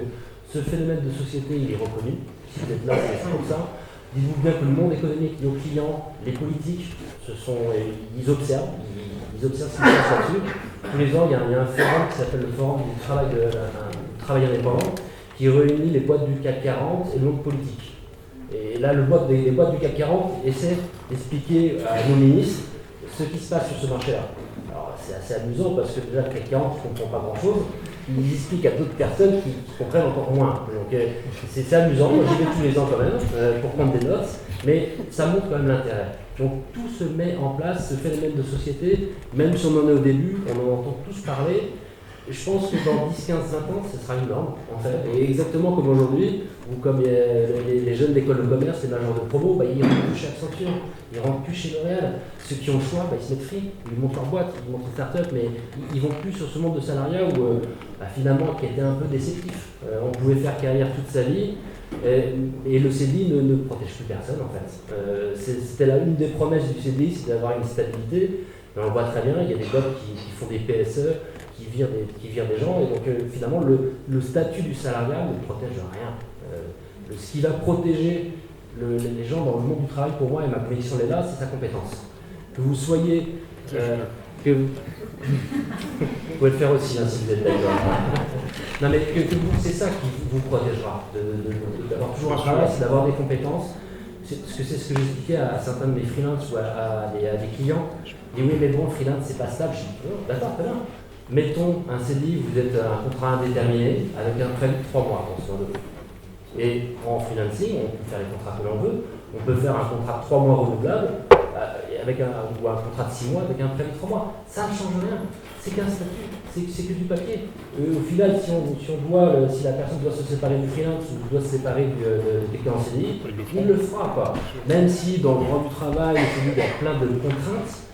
ce phénomène de société, il est reconnu. Si vous êtes là, c'est comme ça. Dites-vous bien que le monde économique, nos clients, les politiques, ils observent ce qui se passe là-dessus. Tous les ans, il y a un forum qui s'appelle le forum du travail indépendant qui réunit les boîtes du CAC 40 et le monde politique. Et là, les boîtes du CAC 40 essaient d'expliquer à nos ministres ce qui se passe sur ce marché-là. Alors, c'est assez amusant parce que déjà, le CAC 40 ne comprend pas grand-chose. Ils expliquent à d'autres personnes qui comprennent encore moins. Donc, c'est amusant. Moi, j'y vais tous les ans quand même pour prendre des notes. Mais ça montre quand même l'intérêt. Donc, tout se met en place, ce phénomène de société. Même si on en est au début, on en entend tous parler. Je pense que dans 10, 15, 20 ans, ce sera une norme, en fait. Et exactement comme aujourd'hui, ou comme les jeunes d'école de commerce, les majors de promo, ils rentrent plus chez Accenture, ils rentrent plus chez L'Oréal. Ceux qui ont le choix, ils se mettent free, ils montent leur boîte, ils montent une start-up, mais ils vont plus sur ce monde de salariat où, finalement, qui était un peu déceptif. On pouvait faire carrière toute sa vie, et le CDI ne protège plus personne, en fait. C'était une des promesses du CDI, c'est d'avoir une stabilité. Mais on le voit très bien, il y a des boîtes qui font des PSE, qui virent des gens, et donc finalement le statut du salariat ne protège rien. Ce qui va protéger les gens dans le monde du travail, pour moi, et ma conviction est là, c'est sa compétence. Que vous soyez... vous pouvez le faire aussi, si vous êtes d'accord. Non mais c'est ça qui vous protégera, d'avoir toujours un travail, c'est d'avoir des compétences. C'est ce que j'expliquais à certains de mes freelances ou à des clients. Ils disent oui mais bon, freelance c'est pas stable. Je dis oh, d'accord, très bien. Mettons un CDI, vous êtes un contrat indéterminé avec un préavis de 3 mois, attention de vous. Et en freelancing, on peut faire les contrats que l'on veut. On peut faire un contrat de 3 mois renouvelable ou un contrat de 6 mois avec un préavis de 3 mois. Ça ne change rien. C'est qu'un statut, c'est que du papier. Au final, si la personne doit se séparer du freelance ou doit se séparer du en CDI, il le fera quoi. Même si dans le droit du travail, il y a plein de contraintes.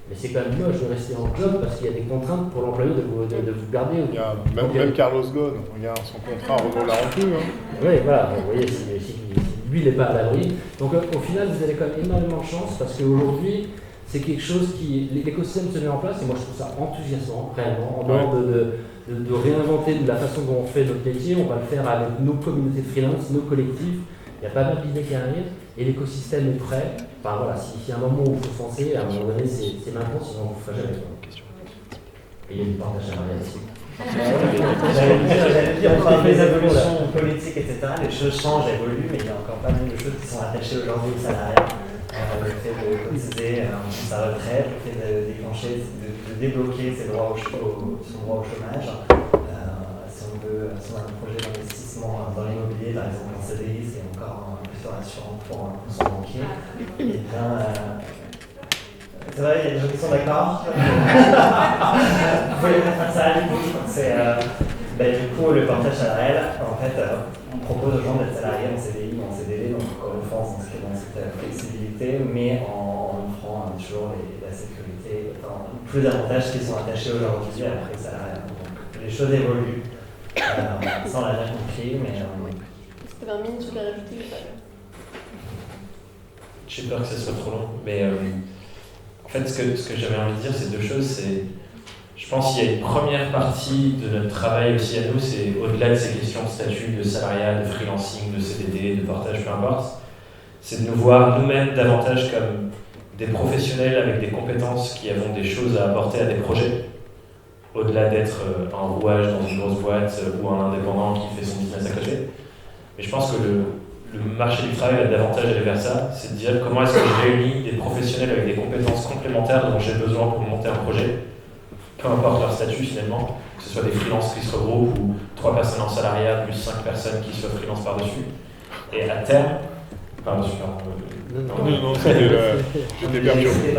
Mais c'est quand même moche de rester en job parce qu'il y a des contraintes pour l'employeur de vous garder. Il y a même Carlos Ghosn, regarde son contrat, Renault l'a rompu. Oui, voilà, vous voyez, lui, il n'est pas à l'abri. Donc au final, vous avez quand même énormément de chance parce qu'aujourd'hui, c'est quelque chose l'écosystème se met en place et moi je trouve ça enthousiasmant, réellement. En dehors de réinventer la façon dont on fait notre métier, on va le faire avec nos communautés de freelance, nos collectifs. Il y a pas mal d'idées qui arrivent et l'écosystème est prêt. Enfin voilà, s'il y a un moment où il faut foncer, à un moment donné, c'est maintenant, sinon on ne le fera jamais. Et il y a du partage à l'arrière ici. J'allais dire, entre les évolutions politiques, etc., les choses changent, évoluent, mais il y a encore pas mal de choses qui sont attachées aujourd'hui au salariat. Le fait de cotiser sa retraite, le fait de déclencher, de débloquer son droit au chômage. Si on a un projet d'investissement dans l'immobilier, par exemple en CDI, c'est encore plus rassurant pour son banquier. Et bien, c'est vrai, il y a des gens qui sont d'accord. Vous voulez mettre ça du coup, du coup, le portage salarial, en fait, on propose aux gens d'être salariés en CDI ou en CDD, donc encore une fois, on s'inscrit dans cette flexibilité, mais en offrant toujours la sécurité, plus d'avantages qui sont attachés aujourd'hui après le salariat. Donc, les choses évoluent. Ça, on l'a bien compris, mais... Est-ce que tu avais un mini truc à rajouter ou pas? J'ai peur que ce soit trop long, mais en fait, ce que j'avais envie de dire, c'est deux choses. Je pense qu'il y a une première partie de notre travail aussi à nous, c'est au-delà de ces questions de statut, de salariat, de freelancing, de CDD, de portage, peu importe, c'est de nous voir nous-mêmes davantage comme des professionnels avec des compétences qui avons des choses à apporter à des projets, au-delà d'être un rouage dans une grosse boîte ou un indépendant qui fait son business à côté. Mais je pense que le marché du travail va davantage aller vers ça, c'est de dire comment est-ce que je réunis des professionnels avec des compétences complémentaires dont j'ai besoin pour monter un projet, peu importe leur statut finalement, que ce soit des freelances qui se regroupent ou 3 personnes en salariat plus 5 personnes qui soient freelance par-dessus. Et à terme, Non, j'étais perturbé.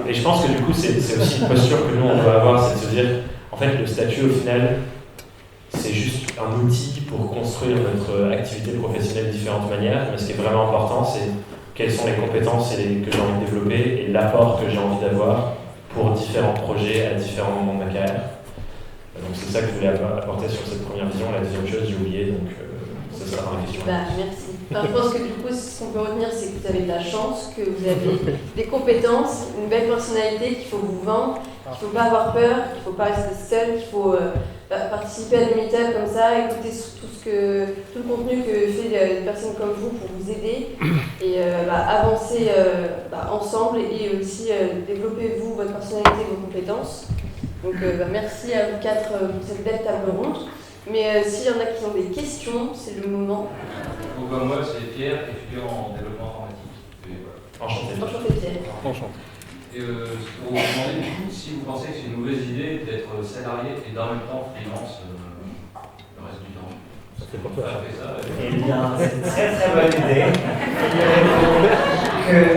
Et je pense que du coup, c'est aussi une posture que nous on doit avoir, c'est de se dire, en fait, le statut au final, c'est juste un outil pour construire notre activité professionnelle de différentes manières. Mais ce qui est vraiment important, c'est quelles sont les compétences que j'ai envie de développer et l'apport que j'ai envie d'avoir pour différents projets à différents moments de ma carrière. Donc c'est ça que je voulais apporter sur cette première vision. La deuxième chose, j'ai oublié, donc ça sera ma question. Merci. Je pense que du coup, ce qu'on peut retenir, c'est que vous avez de la chance, que vous avez des compétences, une belle personnalité, qu'il faut vous vendre, qu'il ne faut pas avoir peur, qu'il ne faut pas rester seul, qu'il faut participer à des meet-ups comme ça, écouter tout le contenu que fait des personnes comme vous pour vous aider et avancer ensemble et aussi développer vous, votre personnalité et vos compétences. Donc merci à vous 4 pour cette belle table ronde. Mais s'il y en a qui ont des questions, c'est le moment. Donc moi c'est Pierre, étudiant en développement informatique. Et voilà. Enchanté. Enchanté Pierre. Enchanté. Et on vous demandait du coup si vous pensez que c'est une mauvaise idée d'être salarié et dans le même temps freelance le reste du temps. C'est pour toi. Eh bien, c'est une très très bonne idée.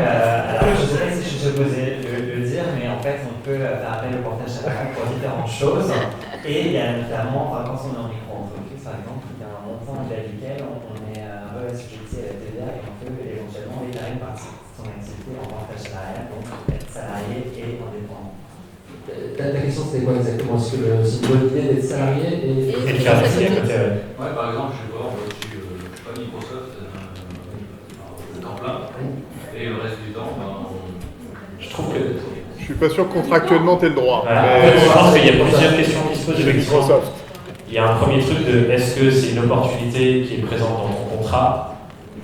Alors, je ne sais pas si je suis supposé le dire, mais en fait, on peut faire appel au portage salarial pour différentes choses. Et il y a notamment, quand on est en micro-entreprise, par exemple, il y a un montant au-delà duquel on est un peu assujetti à la TVA et on peut éventuellement déclarer une partie de son activité en portage salarial, donc être salarié et indépendant. Ta question c'était quoi exactement? Est-ce que c'est une bonne idée d'être salarié et de faire des à côté, ouais. Ouais, par exemple, je sais pas, je suis pas Microsoft, temps plein, et le reste du temps, Je trouve que. Je suis pas sûr que contractuellement tu aies le droit. Ouais, je pense qu'il y a plusieurs questions qui se posent Chez effectivement. Microsoft. Il y a un premier truc de est-ce que c'est une opportunité qui est présente dans ton contrat,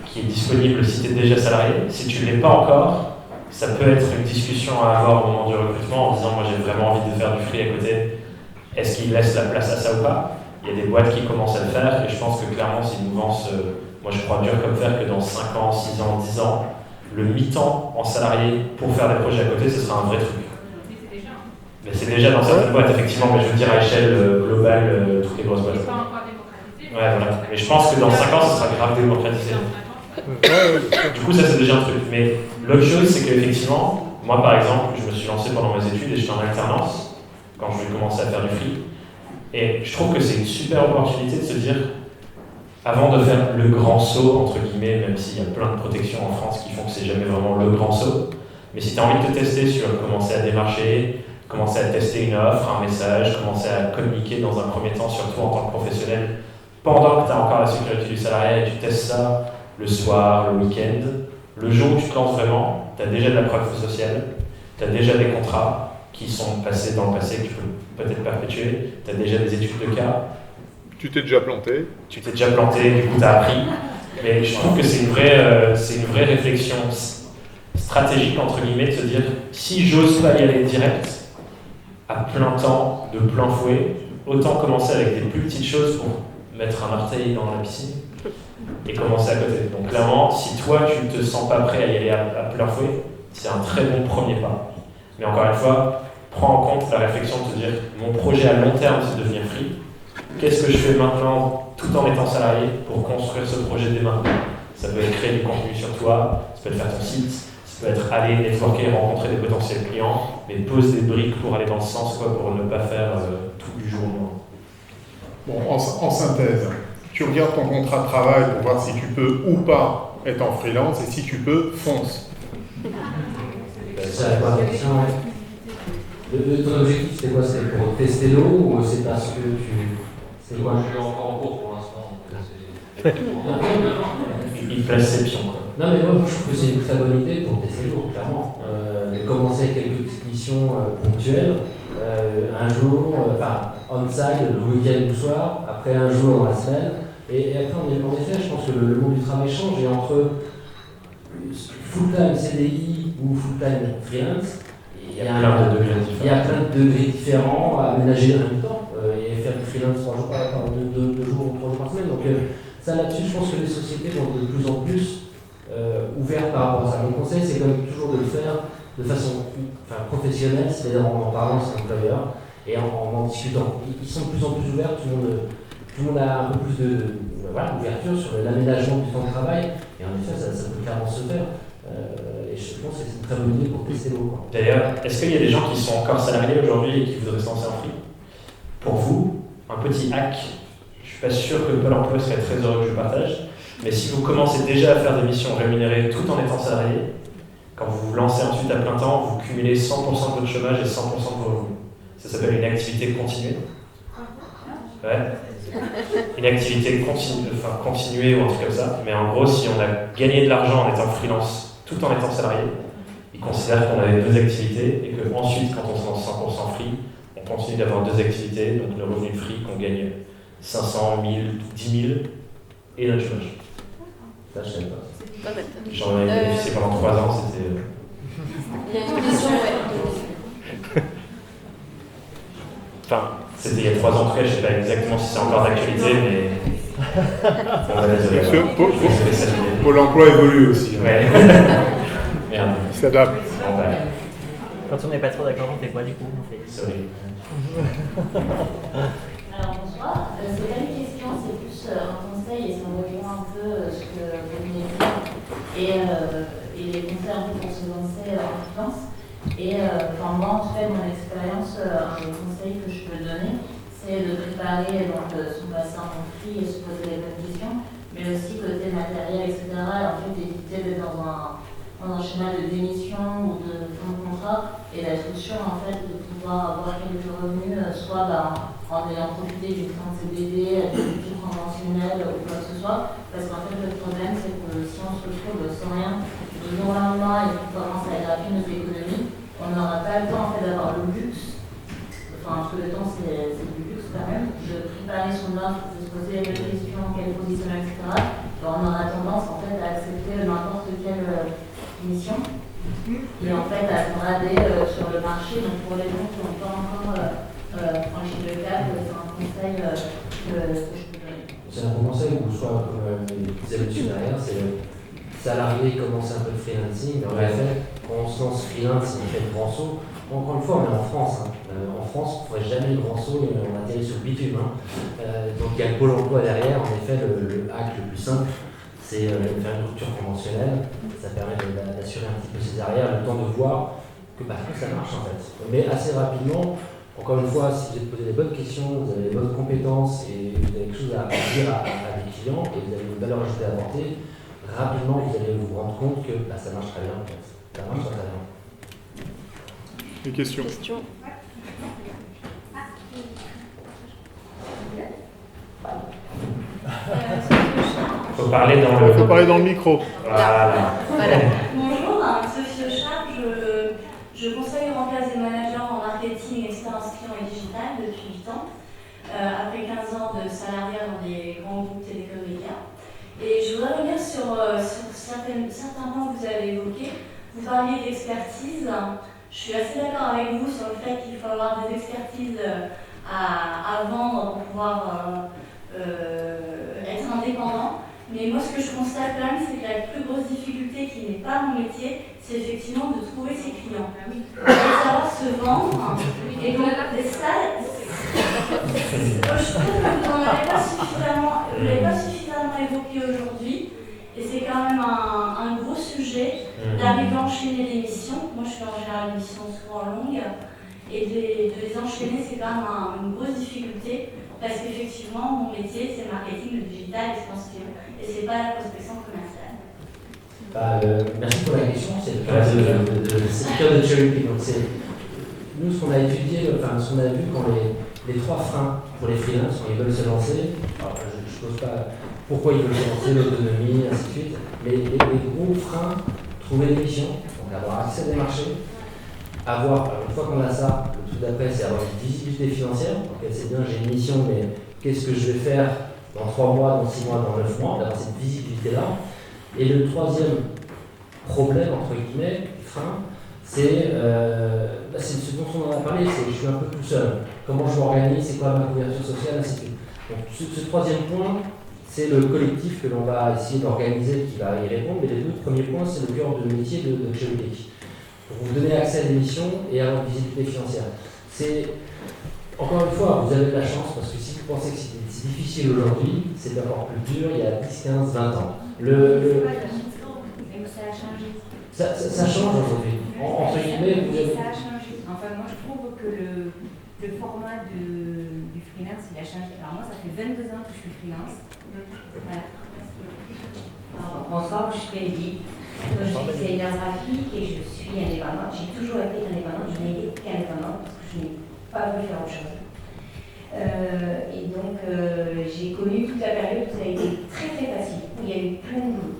qui est disponible si tu es déjà salarié? Si tu ne l'es pas encore, ça peut être une discussion à avoir au moment du recrutement en disant moi j'ai vraiment envie de faire du free à côté. Est-ce qu'il laisse la place à ça ou pas? Il y a des boîtes qui commencent à le faire et je pense que clairement c'est une mouvance, moi je crois dur comme fer que dans 5 ans, 6 ans, 10 ans, le mi-temps en salarié pour faire des projets à côté, ce sera un vrai truc. Mais c'est déjà dans certaines boîtes, effectivement, mais je veux dire à échelle globale, toutes les grosses boîtes. C'est pas encore démocratisé. Ouais, voilà. Mais je pense que dans 5 ans, ce sera grave démocratisé. Du coup, ça c'est déjà un truc. Mais l'autre chose, c'est qu'effectivement, moi par exemple, je me suis lancé pendant mes études et j'étais en alternance quand je vais commencer à faire du free. Et je trouve que c'est une super opportunité de se dire, avant de faire le grand saut, entre guillemets, même s'il y a plein de protections en France qui font que c'est jamais vraiment le grand saut, mais si tu as envie de te tester sur commencer à démarcher, commencer à tester une offre, un message, commencer à communiquer dans un premier temps, surtout en tant que professionnel, pendant que tu as encore la sécurité du salarié et tu testes ça le soir, le week-end, le jour où tu te lances vraiment, tu as déjà de la preuve sociale, tu as déjà des contrats qui sont passés dans le passé, que tu peux peut-être perpétuer, tu as déjà des études de cas. Tu t'es déjà planté. Tu t'es déjà planté, du coup tu as appris. Mais je trouve que c'est une vraie réflexion stratégique, entre guillemets, de se dire, si j'ose pas y aller direct, à plein temps, de plein fouet, autant commencer avec des plus petites choses pour mettre un orteil dans la piscine et commencer à côté. Donc clairement, si toi tu te sens pas prêt à y aller à plein fouet, c'est un très bon premier pas. Mais encore une fois, prends en compte la réflexion de te dire, mon projet à long terme c'est de devenir free. Qu'est-ce que je fais maintenant tout en étant salarié pour construire ce projet dès maintenant? Ça peut être créer du contenu sur toi, ça peut être faire ton site, ça peut être aller networker, rencontrer des potentiels clients, mais pose des briques pour aller dans ce sens, quoi, pour ne pas faire tout du jour au lendemain. Bon, en synthèse, tu regardes ton contrat de travail pour voir si tu peux ou pas être en freelance et si tu peux, fonce. Ça répond à la question, ouais. Ton objectif c'était quoi? C'était pour tester l'eau ou c'est parce que tu... C'est quoi? moi je suis encore en cours pour l'instant, donc Il place ses pions, quoi. Non mais moi je trouve que c'est une très bonne idée pour tester l'eau, clairement. Commencer avec quelques petites missions ponctuelles, un jour, on-site, le week-end ou le soir, après un jour dans la semaine, et après en effet je pense que le monde du travail change et entre full-time CDI ou full-time freelance, il y a plein de degrés différents à aménager en même temps et faire du freelance 2 jours ou 3 jours par semaine. Donc ça là-dessus, je pense que les sociétés vont de plus en plus ouvertes par rapport à ça. Mon conseil, c'est quand même toujours de le faire de façon professionnelle, c'est-à-dire en parlant à ses employeurs et en discutant. Ils sont de plus en plus ouverts, tout le monde a un peu plus d'ouverture sur l'aménagement du temps de travail, et en effet, ça peut clairement se faire. Et je pense que c'est une très bonne idée pour tester l'eau. D'ailleurs, est-ce qu'il y a des gens qui sont encore salariés aujourd'hui et qui voudraient se lancer en free? Pour vous, un petit hack, je ne suis pas sûr que Pôle emploi serait très heureux que je partage, mais si vous commencez déjà à faire des missions rémunérées tout en étant salarié, quand vous vous lancez ensuite à plein temps, vous cumulez 100% de votre chômage et 100% de vos revenus. Ça s'appelle une activité continuée. Ouais. Une activité continuée ou un truc comme ça. Mais en gros, si on a gagné de l'argent en étant freelance tout en étant salarié, ils considèrent qu'on avait 2 activités et qu'ensuite, quand on se lance 100% free, on continue d'avoir 2 activités, donc le revenu free qu'on gagne 500, 1000, 10 000 et notre chômage. Ça, je savais pas. J'en ai bénéficié pendant 3 ans, c'était... Il y a une question, ouais. Enfin, c'était il y a 3 ans en tout cas, je ne sais pas exactement si c'est encore d'actualité, mais... Bien sûr, Pôle emploi évolue aussi. Ouais. Merde. Il s'adapte. Bon, bah, Quand on n'est pas trop d'accord, on fait quoi du coup? sorry. Alors bonsoir, c'est pas une question, c'est plus un conseil et ça rejoint un peu ce que vous venez de dire et les conseils un peu pour se lancer en freelance. Et moi, en tout cas, mon expérience, un des conseils que je peux donner, c'est de préparer donc, son bassin en conflit et se poser les bonnes questions, mais aussi côté matériel, etc. Et en fait, d'éviter d'être dans un schéma de démission ou de fin de contrat et d'être sûr en fait de pouvoir avoir quelques revenus, soit en ayant profité d'une fin de CDD, d'une rupture conventionnelle ou quoi que ce soit. Parce qu'en fait, le problème, c'est que si on se retrouve sans rien du jour au lendemain et qu'on commence à grappiller nos économies, on n'aura pas le temps en fait, d'avoir le luxe, parce que le temps c'est du luxe quand même, de préparer son offre, de se poser les questions, quelle position, etc. On aura tendance en fait à accepter n'importe quelle mission et en fait à se brader sur le marché. Donc pour les gens qui n'ont pas encore franchi le cap, c'est un conseil que je peux donner. C'est un bon conseil, ou soit comme disait le dessus derrière, c'est le salarié commence un peu de freelancing, mais en fait, quand on se lance freelance, on fait le grand saut. Encore une fois, on est en France. En France, on ne ferait jamais le grand saut et on atterrit sur le bitume. Donc il y a le pôle emploi derrière. En effet, le hack le plus simple, c'est faire une rupture conventionnelle. Ça permet d'assurer un petit peu ses arrières, le temps de voir que ça marche en fait. Mais assez rapidement, encore une fois, si vous avez posé les bonnes questions, vous avez les bonnes compétences et vous avez quelque chose à dire à des clients et vous avez une valeur ajoutée à apporter, rapidement vous allez vous rendre compte que ça marche très bien en fait. Ça marche très bien. Les questions. Faut parler dans le. Faut parler dans le micro. Voilà. Bonjour, Sophie Auchard, je conseille et remplace des managers en marketing, expérience client et digital depuis 8 ans, après 15 ans de salariat dans des grands groupes télécommunications. Et je voudrais revenir sur certains points que vous avez évoqués. Vous parliez d'expertise. Je suis assez d'accord avec vous sur le fait qu'il faut avoir des expertises à vendre pour pouvoir être indépendant. Mais moi, ce que je constate quand même, c'est que la plus grosse difficulté, qui n'est pas mon métier, c'est effectivement de trouver ses clients. Et savoir se vendre. Et donc, ça, je trouve que vous n'en avez pas suffisamment évoqué aujourd'hui. Et c'est quand même un gros sujet d'arriver à enchaîner des missions. Moi, je fais en général des missions souvent longues. Et de les enchaîner, c'est quand même une grosse difficulté. Parce qu'effectivement, mon métier, c'est le marketing, le digital, l'expérience client. Et c'est pas la prospection commerciale. Merci pour la question. C'est le cas de Cherry Pick. Nous, ce qu'on a étudié, ce qu'on a vu quand les trois freins pour les freelances, quand ils veulent se lancer, alors je ne pose pas pourquoi ils veulent se lancer, l'autonomie, ainsi de suite, mais les gros freins, trouver des missions, donc avoir accès à des marchés, avoir, une fois qu'on a ça, le truc d'après, c'est avoir une visibilité financière. Donc, c'est bien, j'ai une mission, mais qu'est-ce que je vais faire dans 3 mois, dans 6 mois, dans 9 mois, d'avoir cette visibilité-là. Et le troisième problème, entre guillemets, frein, c'est ce dont on en a parlé, c'est que je suis un peu tout seul. Comment je m'organise, c'est quoi ma couverture sociale, ainsi de suite. Donc ce troisième point, c'est le collectif que l'on va essayer d'organiser qui va y répondre. Mais les deux premiers points, c'est le cœur de métier de Cherry Pick. Pour vous donner accès à des missions et avoir une visibilité financière. Encore une fois, vous avez de la chance, parce que si vous pensez que c'est difficile aujourd'hui, c'est encore plus dur il y a 10, 15, 20 ans. Ça a changé. Ça change aujourd'hui. Entre guillemets, vous avez... Ça a changé. Enfin, moi, je trouve que le format du freelance, il a changé. Alors moi, ça fait 22 ans que je suis freelance. Voilà. Alors, bonsoir, je suis Ellie. Je suis designer graphique et je suis indépendante. J'ai toujours été indépendante, je n'ai été qu'indépendante parce que je n'ai pas voulu faire autre chose. Et donc, j'ai connu toute la période où ça a été très très facile, où il y a eu plein de boulot.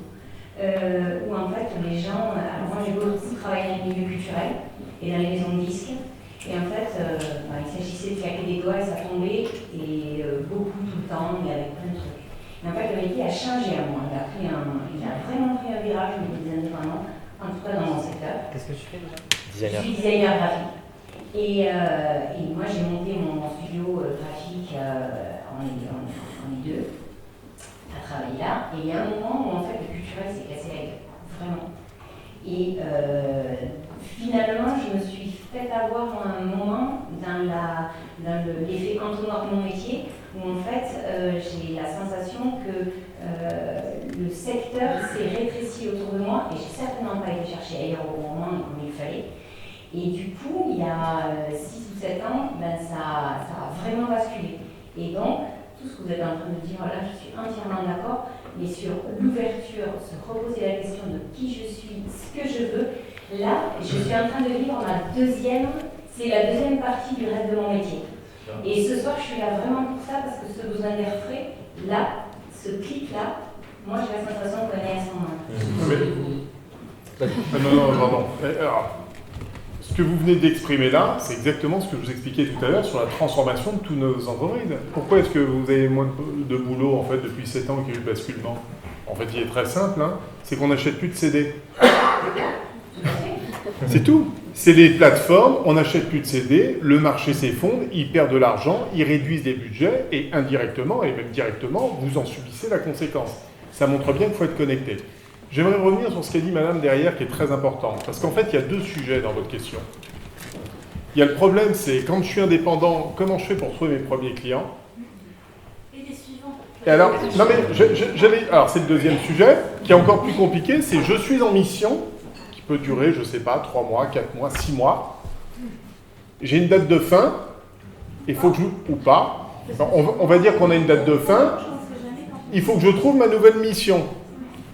Où en fait les gens, alors moi j'ai beaucoup travaillé dans le milieu culturel et dans les maisons de disques, et en fait il s'agissait de claquer des doigts et ça tombait, et beaucoup tout le temps, il y avait plein de trucs. Mais en fait le métier a changé à moi, il a vraiment pris un virage au niveau des indépendants, en tout cas dans mon secteur. Qu'est-ce que tu fais déjà? Je suis designer graphique. Et moi j'ai monté mon studio graphique, on est deux à travailler là, et il y a un moment où en fait le culturel s'est cassé la gueule, vraiment. Et finalement je me suis fait avoir un moment dans l'effet entonnoir de mon métier, où en fait j'ai la sensation que le secteur s'est rétréci autour de moi, et j'ai certainement pas été chercher ailleurs au bon moment comme il fallait. Et du coup, il y a 6 ou 7 ans, ben, ça a vraiment basculé. Et donc, tout ce que vous êtes en train de dire là, je suis entièrement d'accord, mais sur l'ouverture, se reposer la question de qui je suis, ce que je veux, là, je suis en train de vivre c'est la deuxième partie du rêve de mon métier. Et ce soir, je suis là vraiment pour ça, parce que ce besoin d'air frais, là, ce clic-là, moi j'ai la sensation qu'on est à son main. Non, pardon. Alors, ce que vous venez d'exprimer là, c'est exactement ce que je vous expliquais tout à l'heure sur la transformation de tous nos entreprises. Pourquoi est-ce que vous avez moins de boulot en fait depuis 7 ans qu'il y a eu le basculement? En fait, il est très simple, hein, c'est qu'on n'achète plus de CD. C'est tout. C'est les plateformes, on n'achète plus de CD, le marché s'effondre, ils perdent de l'argent, ils réduisent les budgets et indirectement, et même directement, vous en subissez la conséquence. Ça montre bien qu'il faut être connecté. J'aimerais revenir sur ce qu'a dit madame derrière, qui est très important, parce qu'en fait, il y a 2 sujets dans votre question. Il y a le problème, c'est quand je suis indépendant, comment je fais pour trouver mes premiers clients? Et les suivants. Et alors, non mais, alors c'est le deuxième sujet, qui est encore plus compliqué, c'est je suis en mission, qui peut durer, je sais pas, 3 mois, 4 mois, 6 mois. J'ai une date de fin, il faut que je... ou pas. On va dire qu'on a une date de fin, il faut que je trouve ma nouvelle mission.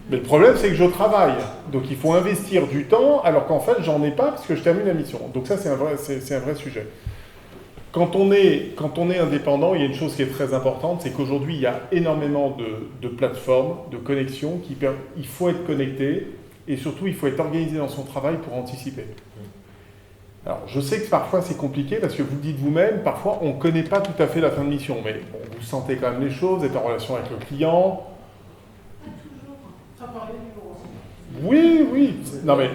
Mais le problème, c'est que je travaille. Donc il faut investir du temps, alors qu'en fait, j'en ai pas parce que je termine la mission. Donc ça, c'est un vrai sujet. Quand on est indépendant, il y a une chose qui est très importante, c'est qu'aujourd'hui, il y a énormément de plateformes, de connexions, il faut être connecté, et surtout, il faut être organisé dans son travail pour anticiper. Alors, je sais que parfois, c'est compliqué, parce que vous le dites vous-même, parfois, on ne connaît pas tout à fait la fin de mission, mais bon, vous sentez quand même les choses, vous êtes en relation avec le client. Oui. Non mais,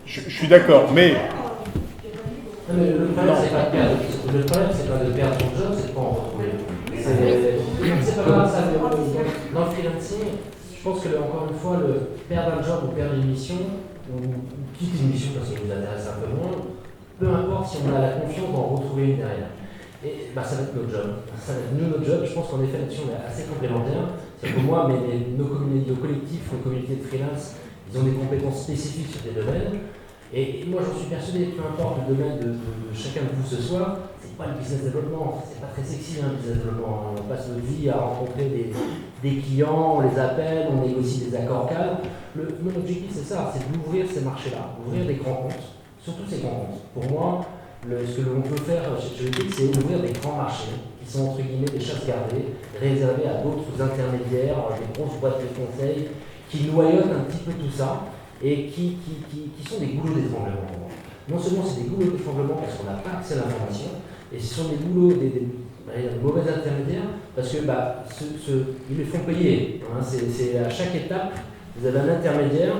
je suis d'accord, mais... Non, mais le problème, c'est pas de perdre ton job, c'est de pas en retrouver. C'est pas grave, ça. Dans le freelancing, je pense que, encore une fois, le perdre un job ou perdre une mission, ou quitter une mission parce qu'elle nous intéresse un peu moins, peu importe si on a la confiance d'en retrouver une derrière. Et bah, ça va être notre job. Ça va être notre job. Je pense qu'en effet, là-dessus, on est assez complémentaires. C'est que moi, nos collectifs, nos communautés de freelance, ils ont des compétences spécifiques sur des domaines. Et moi, j'en suis persuadé, peu importe le domaine de chacun de vous ce soir, c'est pas le business développement. C'est pas très sexy, hein, le business développement. On passe notre vie à rencontrer des clients, on les appelle, on négocie des accords cadres. Mon objectif, c'est ça, c'est d'ouvrir ces marchés-là, d'ouvrir des grands comptes, surtout ces grands comptes. Pour moi, ce que l'on peut faire chez Geotic, c'est ouvrir des grands marchés qui sont entre guillemets des chasses gardées, réservés à d'autres intermédiaires, des grosses boîtes de conseil, qui noyautent un petit peu tout ça et qui sont des goulots d'étranglement pour moi. Non seulement c'est des goulots d'étranglement parce qu'on n'a pas accès à l'information, et ce sont des goulots, des mauvais intermédiaires, parce que ils les font payer. Hein, c'est à chaque étape, vous avez un intermédiaire,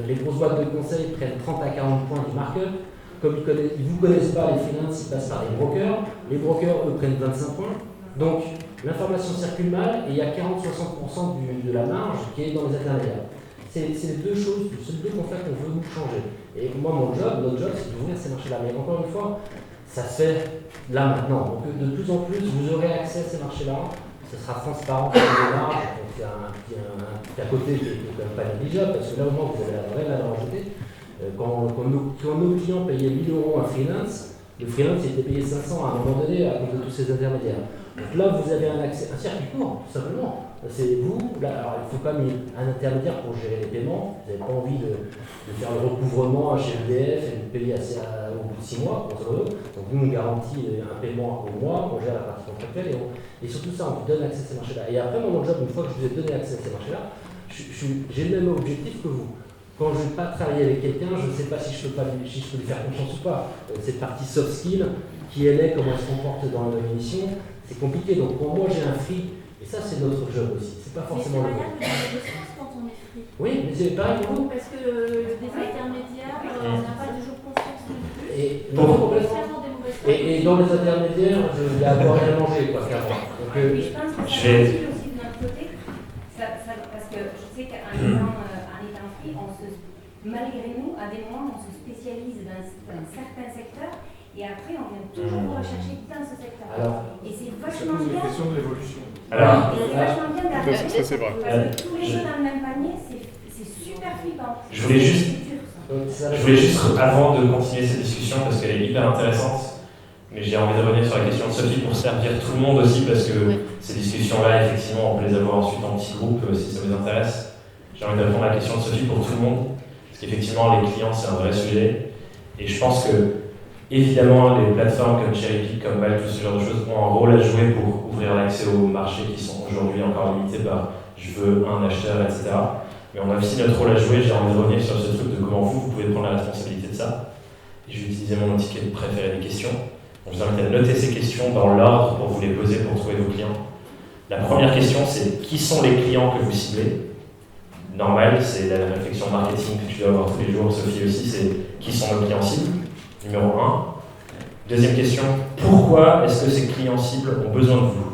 les grosses boîtes de conseil prennent 30 à 40 points du markup. Comme ils ne vous connaissent pas, les freelances, ils passent par les brokers. Les brokers, eux, prennent 25 points. Donc, l'information circule mal et il y a 40-60% de la marge qui est dans les intermédiaires. C'est les deux choses, c'est les deux constats qu'on veut nous changer. Et moi, notre job, c'est d'ouvrir ces marchés-là. Mais encore une fois, ça se fait là maintenant. Donc, de plus en plus, vous aurez accès à ces marchés-là. Ce sera transparent sur les marges. Donc, il y a un petit à côté qui n'est quand même pas négligeable, parce que là, au moins, vous avez la vraie valeur ajoutée. Quand nos clients payaient 1 000 € un freelance, le freelance était payé 500 à un moment donné à cause de tous ces intermédiaires. Donc là, vous avez un circuit court, tout simplement. C'est vous, là, alors il faut quand même un intermédiaire pour gérer les paiements. Vous n'avez pas envie de faire le recouvrement chez EDF et de payer au bout de 6 mois, grosso modo. Donc nous, on garantit un paiement au mois, on gère la partie contractuelle et surtout ça, on vous donne accès à ces marchés-là. Et après, mon job, une fois que je vous ai donné accès à ces marchés-là, j'ai le même objectif que vous. Quand je ne vais pas travailler avec quelqu'un, je ne sais pas si je peux lui faire confiance ou pas. Cette partie soft skill, qui elle est, comment elle se comporte dans l'émission, c'est compliqué. Donc pour moi, j'ai un free, et ça c'est notre job aussi. C'est pas forcément le Mais c'est variable de sens quand on est free. Oui, mais c'est pareil pour vous. Parce que des intermédiaires, on n'a pas toujours confiance non plus. Et dans les intermédiaires, il y a à boire et à manger, quoi, clairement. Donc, je pense que c'est utile aussi de notre côté, parce que je sais qu'en étant free, malgré nous, à des moments, on se spécialise dans un certain secteur et après, on vient toujours rechercher dans ce secteur. Et c'est vachement bien. C'est une question de l'évolution. C'est vachement bien d'arriver. Ça, c'est vrai. Parce que tous les jeux dans le même panier, c'est super flippant. Je voulais juste Je voulais juste, avant de continuer cette discussion, parce qu'elle est hyper intéressante, mais j'ai envie de revenir sur la question de Sophie pour servir tout le monde aussi, parce que ces discussions-là, effectivement, on peut les avoir ensuite en petits groupes si ça vous intéresse. J'ai envie de répondre à la question de Sophie pour tout le monde, parce qu'effectivement, les clients, c'est un vrai sujet. Et je pense que, évidemment, les plateformes comme Cherrypick, comme Val, tout ce genre de choses ont un rôle à jouer pour ouvrir l'accès aux marchés qui sont aujourd'hui encore limités par je veux un acheteur, etc. Mais on a aussi notre rôle à jouer. J'ai envie de revenir sur ce truc de comment vous pouvez prendre la responsabilité de ça. Et je vais utiliser mon outil préféré des questions. Donc, je vous invite à noter ces questions dans l'ordre pour vous les poser pour trouver vos clients. La première question, c'est qui sont les clients que vous ciblez? Normal, c'est la réflexion marketing que tu dois avoir tous les jours, Sophie aussi, c'est qui sont nos clients cibles, numéro 1. Deuxième question, pourquoi est-ce que ces clients cibles ont besoin de vous?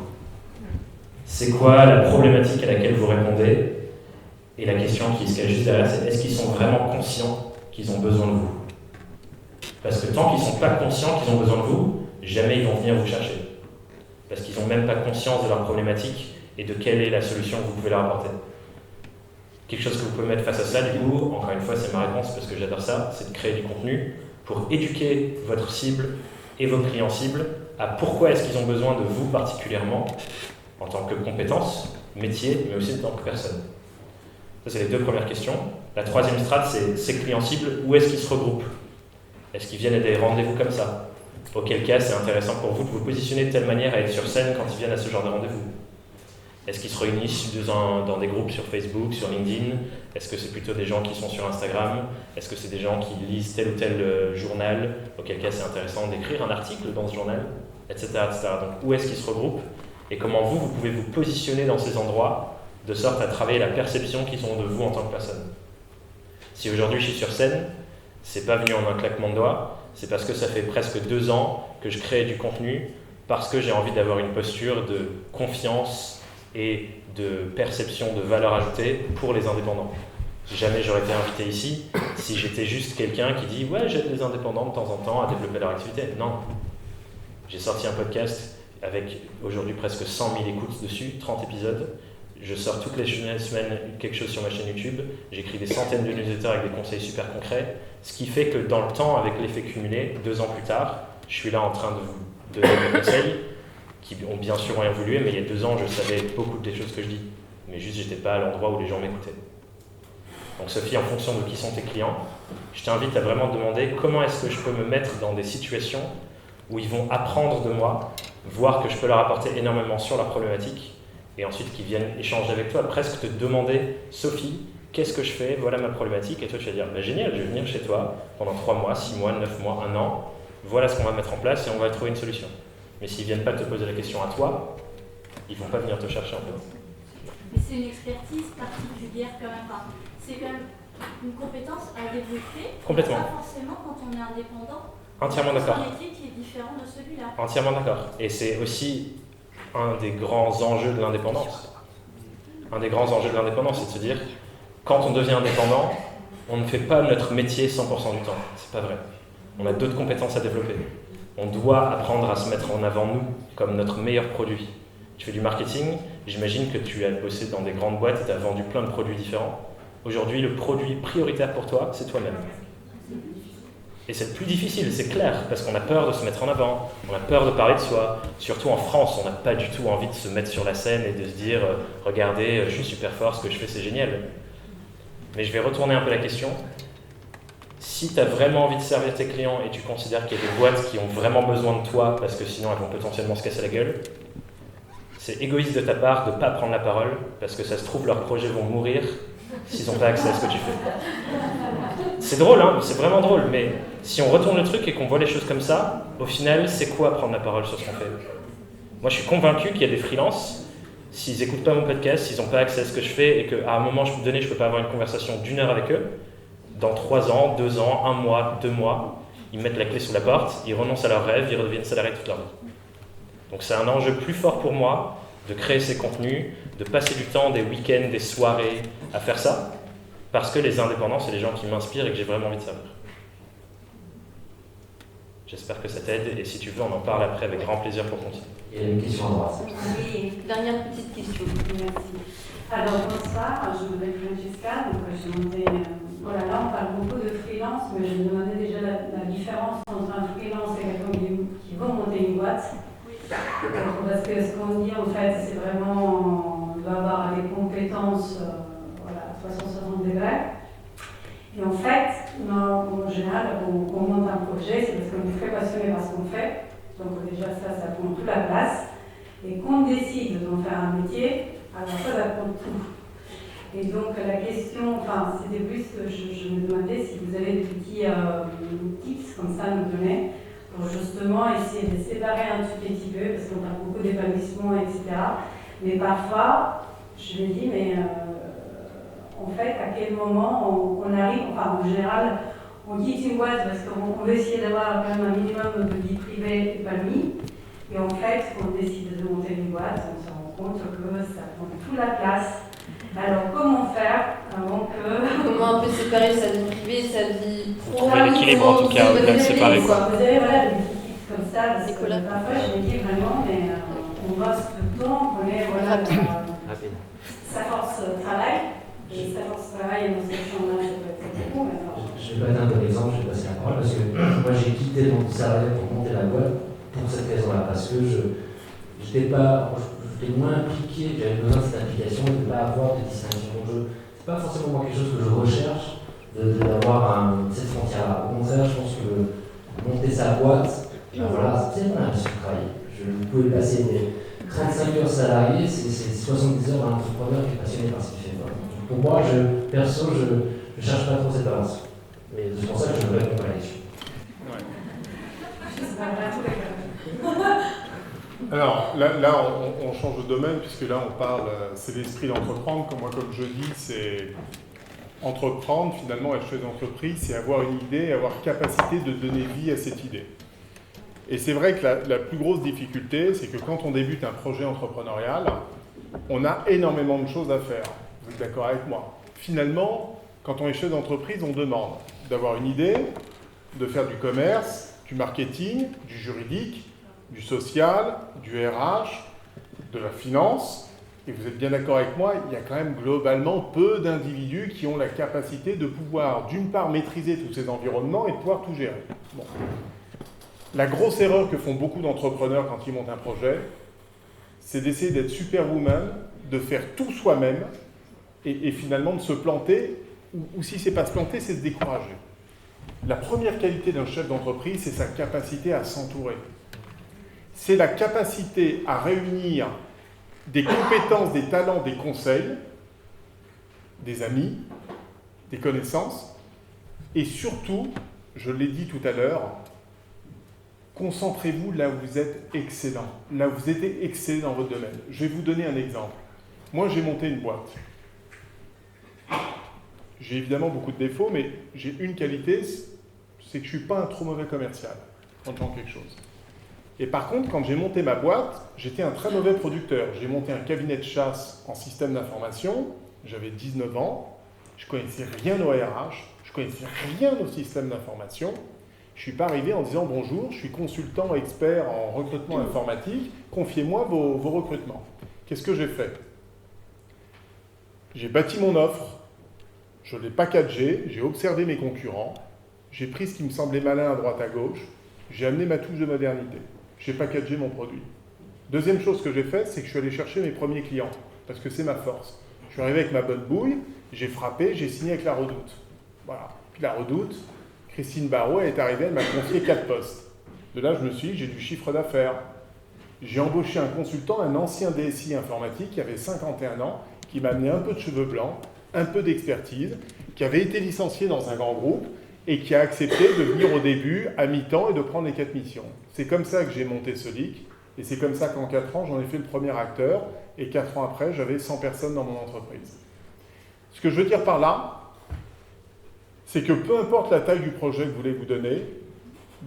C'est quoi la problématique à laquelle vous répondez? Et la question qui se cache juste derrière, c'est est-ce qu'ils sont vraiment conscients qu'ils ont besoin de vous? Parce que tant qu'ils ne sont pas conscients qu'ils ont besoin de vous, jamais ils vont venir vous chercher. Parce qu'ils n'ont même pas conscience de leur problématique et de quelle est la solution que vous pouvez leur apporter. Quelque chose que vous pouvez mettre face à ça, du coup, encore une fois, c'est ma réponse parce que j'adore ça, c'est de créer du contenu pour éduquer votre cible et vos clients cibles à pourquoi est-ce qu'ils ont besoin de vous particulièrement en tant que compétence, métier, mais aussi en tant que personne. Ça, c'est les deux premières questions. La troisième strate, c'est ces clients cibles, où est-ce qu'ils se regroupent? Est-ce qu'ils viennent à des rendez-vous comme ça? Auquel cas, c'est intéressant pour vous de vous positionner de telle manière à être sur scène quand ils viennent à ce genre de rendez-vous. Est-ce qu'ils se réunissent dans des groupes sur Facebook, sur LinkedIn? Est-ce que c'est plutôt des gens qui sont sur Instagram? Est-ce que c'est des gens qui lisent tel ou tel journal? Auquel cas, c'est intéressant d'écrire un article dans ce journal, etc. etc. Donc, où est-ce qu'ils se regroupent? Et comment vous pouvez vous positionner dans ces endroits de sorte à travailler la perception qu'ils ont de vous en tant que personne. Si aujourd'hui je suis sur scène, c'est pas venu en un claquement de doigts, c'est parce que ça fait presque 2 ans que je crée du contenu, parce que j'ai envie d'avoir une posture de confiance et de perception de valeur ajoutée pour les indépendants. Jamais j'aurais été invité ici si j'étais juste quelqu'un qui dit « ouais, j'aide les indépendants de temps en temps à développer leur activité ». Non. J'ai sorti un podcast avec aujourd'hui presque 100 000 écoutes dessus, 30 épisodes. Je sors toutes les semaines quelque chose sur ma chaîne YouTube. J'écris des centaines de newsletters avec des conseils super concrets. Ce qui fait que dans le temps, avec l'effet cumulé, 2 ans plus tard, je suis là en train de vous donner des conseils qui ont bien sûr évolué, mais il y a 2 ans, je savais beaucoup des choses que je dis. Mais juste, j'étais pas à l'endroit où les gens m'écoutaient. Donc Sophie, en fonction de qui sont tes clients, je t'invite à vraiment te demander comment est-ce que je peux me mettre dans des situations où ils vont apprendre de moi, voir que je peux leur apporter énormément sur leur problématique, et ensuite qu'ils viennent échanger avec toi, presque te demander « Sophie, qu'est-ce que je fais? Voilà ma problématique. » Et toi, tu vas dire bah, « Génial, je vais venir chez toi pendant 3 mois, 6 mois, 9 mois, 1 an. Voilà ce qu'on va mettre en place et on va trouver une solution. » Mais s'ils ne viennent pas te poser la question à toi, ils ne vont pas venir te chercher en fait. Mais c'est une expertise particulière quand même. Enfin, c'est quand même une compétence à développer. Complètement. Pas forcément quand on est indépendant. Entièrement d'accord. C'est un métier qui est différent de celui-là. Entièrement d'accord. Et c'est aussi un des grands enjeux de l'indépendance. Un des grands enjeux de l'indépendance, c'est de se dire, quand on devient indépendant, on ne fait pas notre métier 100% du temps. C'est pas vrai. On a d'autres compétences à développer. On doit apprendre à se mettre en avant, nous, comme notre meilleur produit. Tu fais du marketing, j'imagine que tu as bossé dans des grandes boîtes et tu as vendu plein de produits différents. Aujourd'hui, le produit prioritaire pour toi, c'est toi-même. Et c'est le plus difficile, c'est clair, parce qu'on a peur de se mettre en avant, on a peur de parler de soi. Surtout en France, on n'a pas du tout envie de se mettre sur la scène et de se dire « Regardez, je suis super fort, ce que je fais, c'est génial ». Mais je vais retourner un peu la question. Si tu as vraiment envie de servir tes clients et tu considères qu'il y a des boîtes qui ont vraiment besoin de toi, parce que sinon elles vont potentiellement se casser la gueule, c'est égoïste de ta part de ne pas prendre la parole, parce que ça se trouve, leurs projets vont mourir s'ils n'ont pas accès à ce que tu fais. C'est drôle, hein, c'est vraiment drôle, mais si on retourne le truc et qu'on voit les choses comme ça, au final, c'est quoi prendre la parole sur ce qu'on fait? Moi, je suis convaincu qu'il y a des freelances, s'ils n'écoutent pas mon podcast, s'ils n'ont pas accès à ce que je fais, et qu'à un moment donné, je ne peux pas avoir une conversation d'1 heure avec eux, dans 3 ans, 2 ans, 1 mois, 2 mois, ils mettent la clé sous la porte, ils renoncent à leur rêve, ils redeviennent salariés toute leur vie. Donc c'est un enjeu plus fort pour moi de créer ces contenus, de passer du temps, des week-ends, des soirées à faire ça, parce que les indépendants, c'est les gens qui m'inspirent et que j'ai vraiment envie de servir. J'espère que ça t'aide et si tu veux, on en parle après avec grand plaisir pour continuer. Il y a une question à droite. Oui, dernière petite question. Merci. Alors bonsoir, je m'appelle Francesca, donc j'ai monté. Voilà, là on parle beaucoup de freelance, mais je me demandais déjà la différence entre un freelance et quelqu'un qui veut monter une boîte. Parce que ce qu'on dit en fait, c'est vraiment on doit avoir des compétences voilà, 360 degrés. Et en fait, en général, on monte un projet, c'est parce qu'on est très passionné par ce qu'on fait. Donc déjà ça prend toute la place. Et qu'on décide d'en faire un métier, alors ça prend tout. Et donc la question, enfin c'était plus, je me demandais si vous avez des petits tips comme ça à nous donner pour justement essayer de séparer un tout petit peu, parce qu'on parle beaucoup d'épanouissement, etc. Mais parfois, je me dis, mais en fait, à quel moment on arrive, enfin en général, on quitte une boîte parce qu'on veut essayer d'avoir quand même un minimum de vie privée épanouie. Et en fait, quand on décide de monter une boîte, on se rend compte que ça prend toute la place. Alors, comment faire avant que... Comment un peu séparer sa vie privée et sa vie pro? Trouver l'équilibre en tout cas, bien séparé. Vous avez voilà, des petits tips comme ça, parce que parfois je me dis vraiment, mais on bosse tout le temps, on est voilà, sa force travail, et sa force travail dans cette chambre-là, ça peut être beaucoup, mais alors... Je vais pas donner un bon exemple, je vais passer la parole, parce que moi j'ai quitté mon salarié pour monter la boîte pour cette raison-là, parce que j'étais moins impliqué, j'avais besoin de cette implication, de ne pas avoir de distinction. C'est pas forcément quelque chose que je recherche, d'avoir cette frontière-là. Au contraire, je pense que monter sa boîte, voilà, c'est vraiment l'impression de travailler. Vous pouvez passer des 35 heures salariées, c'est 70 heures d'un entrepreneur qui est passionné par ce qu'il fait. Voilà. Pour moi, perso, je ne cherche pas trop cette balance. Mais c'est pour ça que je ne réponds pas à la question. Alors là on change de domaine, puisque là on parle, c'est l'esprit d'entreprendre. Comme je dis, c'est entreprendre, finalement, être chef d'entreprise, c'est avoir une idée, avoir capacité de donner vie à cette idée. Et c'est vrai que la plus grosse difficulté, c'est que quand on débute un projet entrepreneurial, on a énormément de choses à faire. Vous êtes d'accord avec moi? Finalement, quand on est chef d'entreprise, on demande d'avoir une idée, de faire du commerce, du marketing, du juridique, du social, du RH, de la finance. Et vous êtes bien d'accord avec moi, il y a quand même globalement peu d'individus qui ont la capacité de pouvoir, d'une part, maîtriser tous ces environnements et de pouvoir tout gérer. Bon. La grosse erreur que font beaucoup d'entrepreneurs quand ils montent un projet, c'est d'essayer d'être superwoman, de faire tout soi-même et finalement de se planter, ou si ce n'est pas se planter, c'est se décourager. La première qualité d'un chef d'entreprise, c'est sa capacité à s'entourer. C'est la capacité à réunir des compétences, des talents, des conseils, des amis, des connaissances, et surtout, je l'ai dit tout à l'heure, concentrez-vous là où vous êtes excellent, là où vous êtes excellent dans votre domaine. Je vais vous donner un exemple. Moi, j'ai monté une boîte. J'ai évidemment beaucoup de défauts, mais j'ai une qualité, c'est que je ne suis pas un trop mauvais commercial quand je vends quelque chose. Et par contre, quand j'ai monté ma boîte, j'étais un très mauvais producteur. J'ai monté un cabinet de chasse en système d'information, j'avais 19 ans, je ne connaissais rien au RH, je ne connaissais rien au système d'information. Je ne suis pas arrivé en disant « Bonjour, je suis consultant expert en recrutement informatique, confiez-moi vos recrutements. » Qu'est-ce que j'ai fait? J'ai bâti mon offre, je l'ai packagé, j'ai observé mes concurrents, j'ai pris ce qui me semblait malin à droite à gauche, j'ai amené ma touche de modernité. J'ai packagé mon produit. Deuxième chose que j'ai faite, c'est que je suis allé chercher mes premiers clients, parce que c'est ma force. Je suis arrivé avec ma bonne bouille, j'ai frappé, j'ai signé avec la Redoute. Voilà. Puis la Redoute, Christine Barrault, elle est arrivée, elle m'a confié 4 postes. De là, je me suis dit, j'ai du chiffre d'affaires. J'ai embauché un consultant, un ancien DSI informatique, qui avait 51 ans, qui m'a amené un peu de cheveux blancs, un peu d'expertise, qui avait été licencié dans un grand groupe, et qui a accepté de venir au début à mi-temps et de prendre les 4 missions. C'est comme ça que j'ai monté Solic, et c'est comme ça qu'en 4 ans, j'en ai fait le premier acteur, et 4 ans après, j'avais 100 personnes dans mon entreprise. Ce que je veux dire par là, c'est que peu importe la taille du projet que vous voulez vous donner,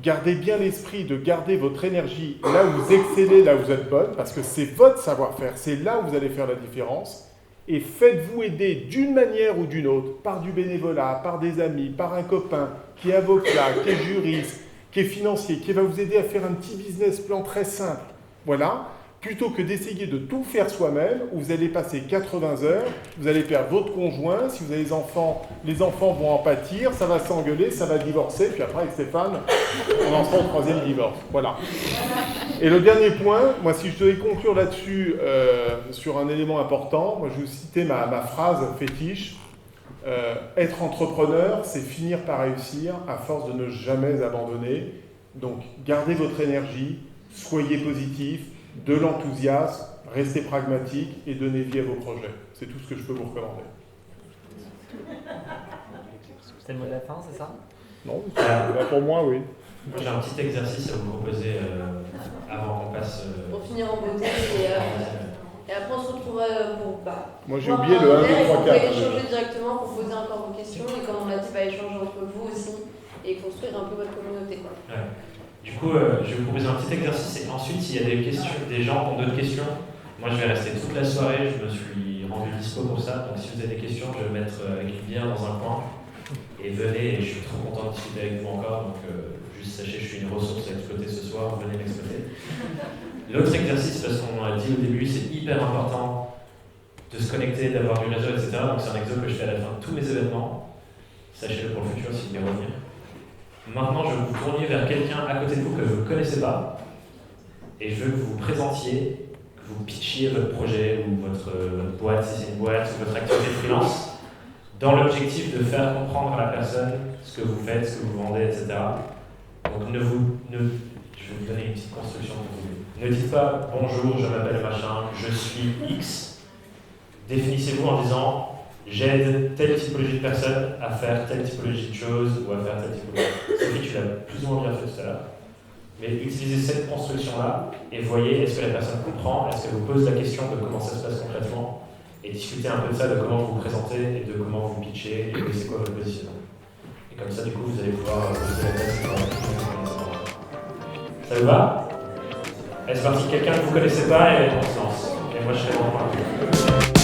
gardez bien l'esprit de garder votre énergie là où vous excellez, là où vous êtes bonne, parce que c'est votre savoir-faire, c'est là où vous allez faire la différence, et faites-vous aider d'une manière ou d'une autre, par du bénévolat, par des amis, par un copain qui est avocat, qui est juriste, qui est financier, qui va vous aider à faire un petit business plan très simple. Voilà. Plutôt que d'essayer de tout faire soi-même, où vous allez passer 80 heures, vous allez perdre votre conjoint, si vous avez les enfants vont en pâtir, ça va s'engueuler, ça va divorcer, puis après avec Stéphane, on en sera au 3e divorce. Voilà. Et le dernier point, moi si je devais conclure là-dessus sur un élément important, moi je vais vous citer ma phrase fétiche. Être entrepreneur, c'est finir par réussir à force de ne jamais abandonner. Donc gardez votre énergie, soyez positif, de l'enthousiasme, restez pragmatique et donnez vie à vos projets. C'est tout ce que je peux vous recommander. C'est le mot de la fin, c'est ça? Non, pour moi, oui. J'ai un petit exercice à vous proposer avant qu'on passe... Pour finir en beauté, et après on se retrouvera pour... Moi j'ai oublié le 1, 2, 3, 4. On peut échanger directement pour poser encore vos questions et comme on l'a dit, échanger entre vous aussi et construire un peu votre communauté. Quoi. Ouais. Du coup, je vais vous proposer un petit exercice et ensuite, s'il y a des questions, des gens qui ont d'autres questions, moi je vais rester toute la soirée, je me suis rendu dispo pour ça, donc si vous avez des questions, je vais me mettre avec une bière dans un coin et venez, et je suis trop content de discuter avec vous encore, donc juste sachez, je suis une ressource à exploiter ce soir, venez m'exploiter. L'autre exercice, parce qu'on a dit au début, c'est hyper important de se connecter, d'avoir du réseau, etc. Donc c'est un exo que je fais à la fin de tous mes événements, sachez-le pour le futur s'il y a revenir. Maintenant, je vais vous tourner vers quelqu'un à côté de vous que vous ne connaissez pas et je veux que vous vous présentiez, que vous pitchiez votre projet ou votre boîte, si c'est une boîte, ou votre activité freelance, dans l'objectif de faire comprendre à la personne ce que vous faites, ce que vous vendez, etc. Donc je vais vous donner une petite construction pour vous. Ne dites pas « Bonjour, je m'appelle machin, je suis X ». Définissez-vous en disant j'aide telle typologie de personnes à faire telle typologie de choses ou à faire telle typologie. Sophie, tu l'as plus ou moins bien fait tout à l'heure. Mais utilisez cette construction-là et voyez est-ce que la personne comprend, est-ce qu'elle vous pose la question de comment ça se passe concrètement et discutez un peu de ça, de comment vous vous présentez et de comment vous pitchez et de c'est quoi votre positionnement. Et comme ça, du coup, vous allez pouvoir poser la question. Ça vous va? Est-ce parti quelqu'un que vous ne connaissez pas et on se lance. Et moi, je serai en point.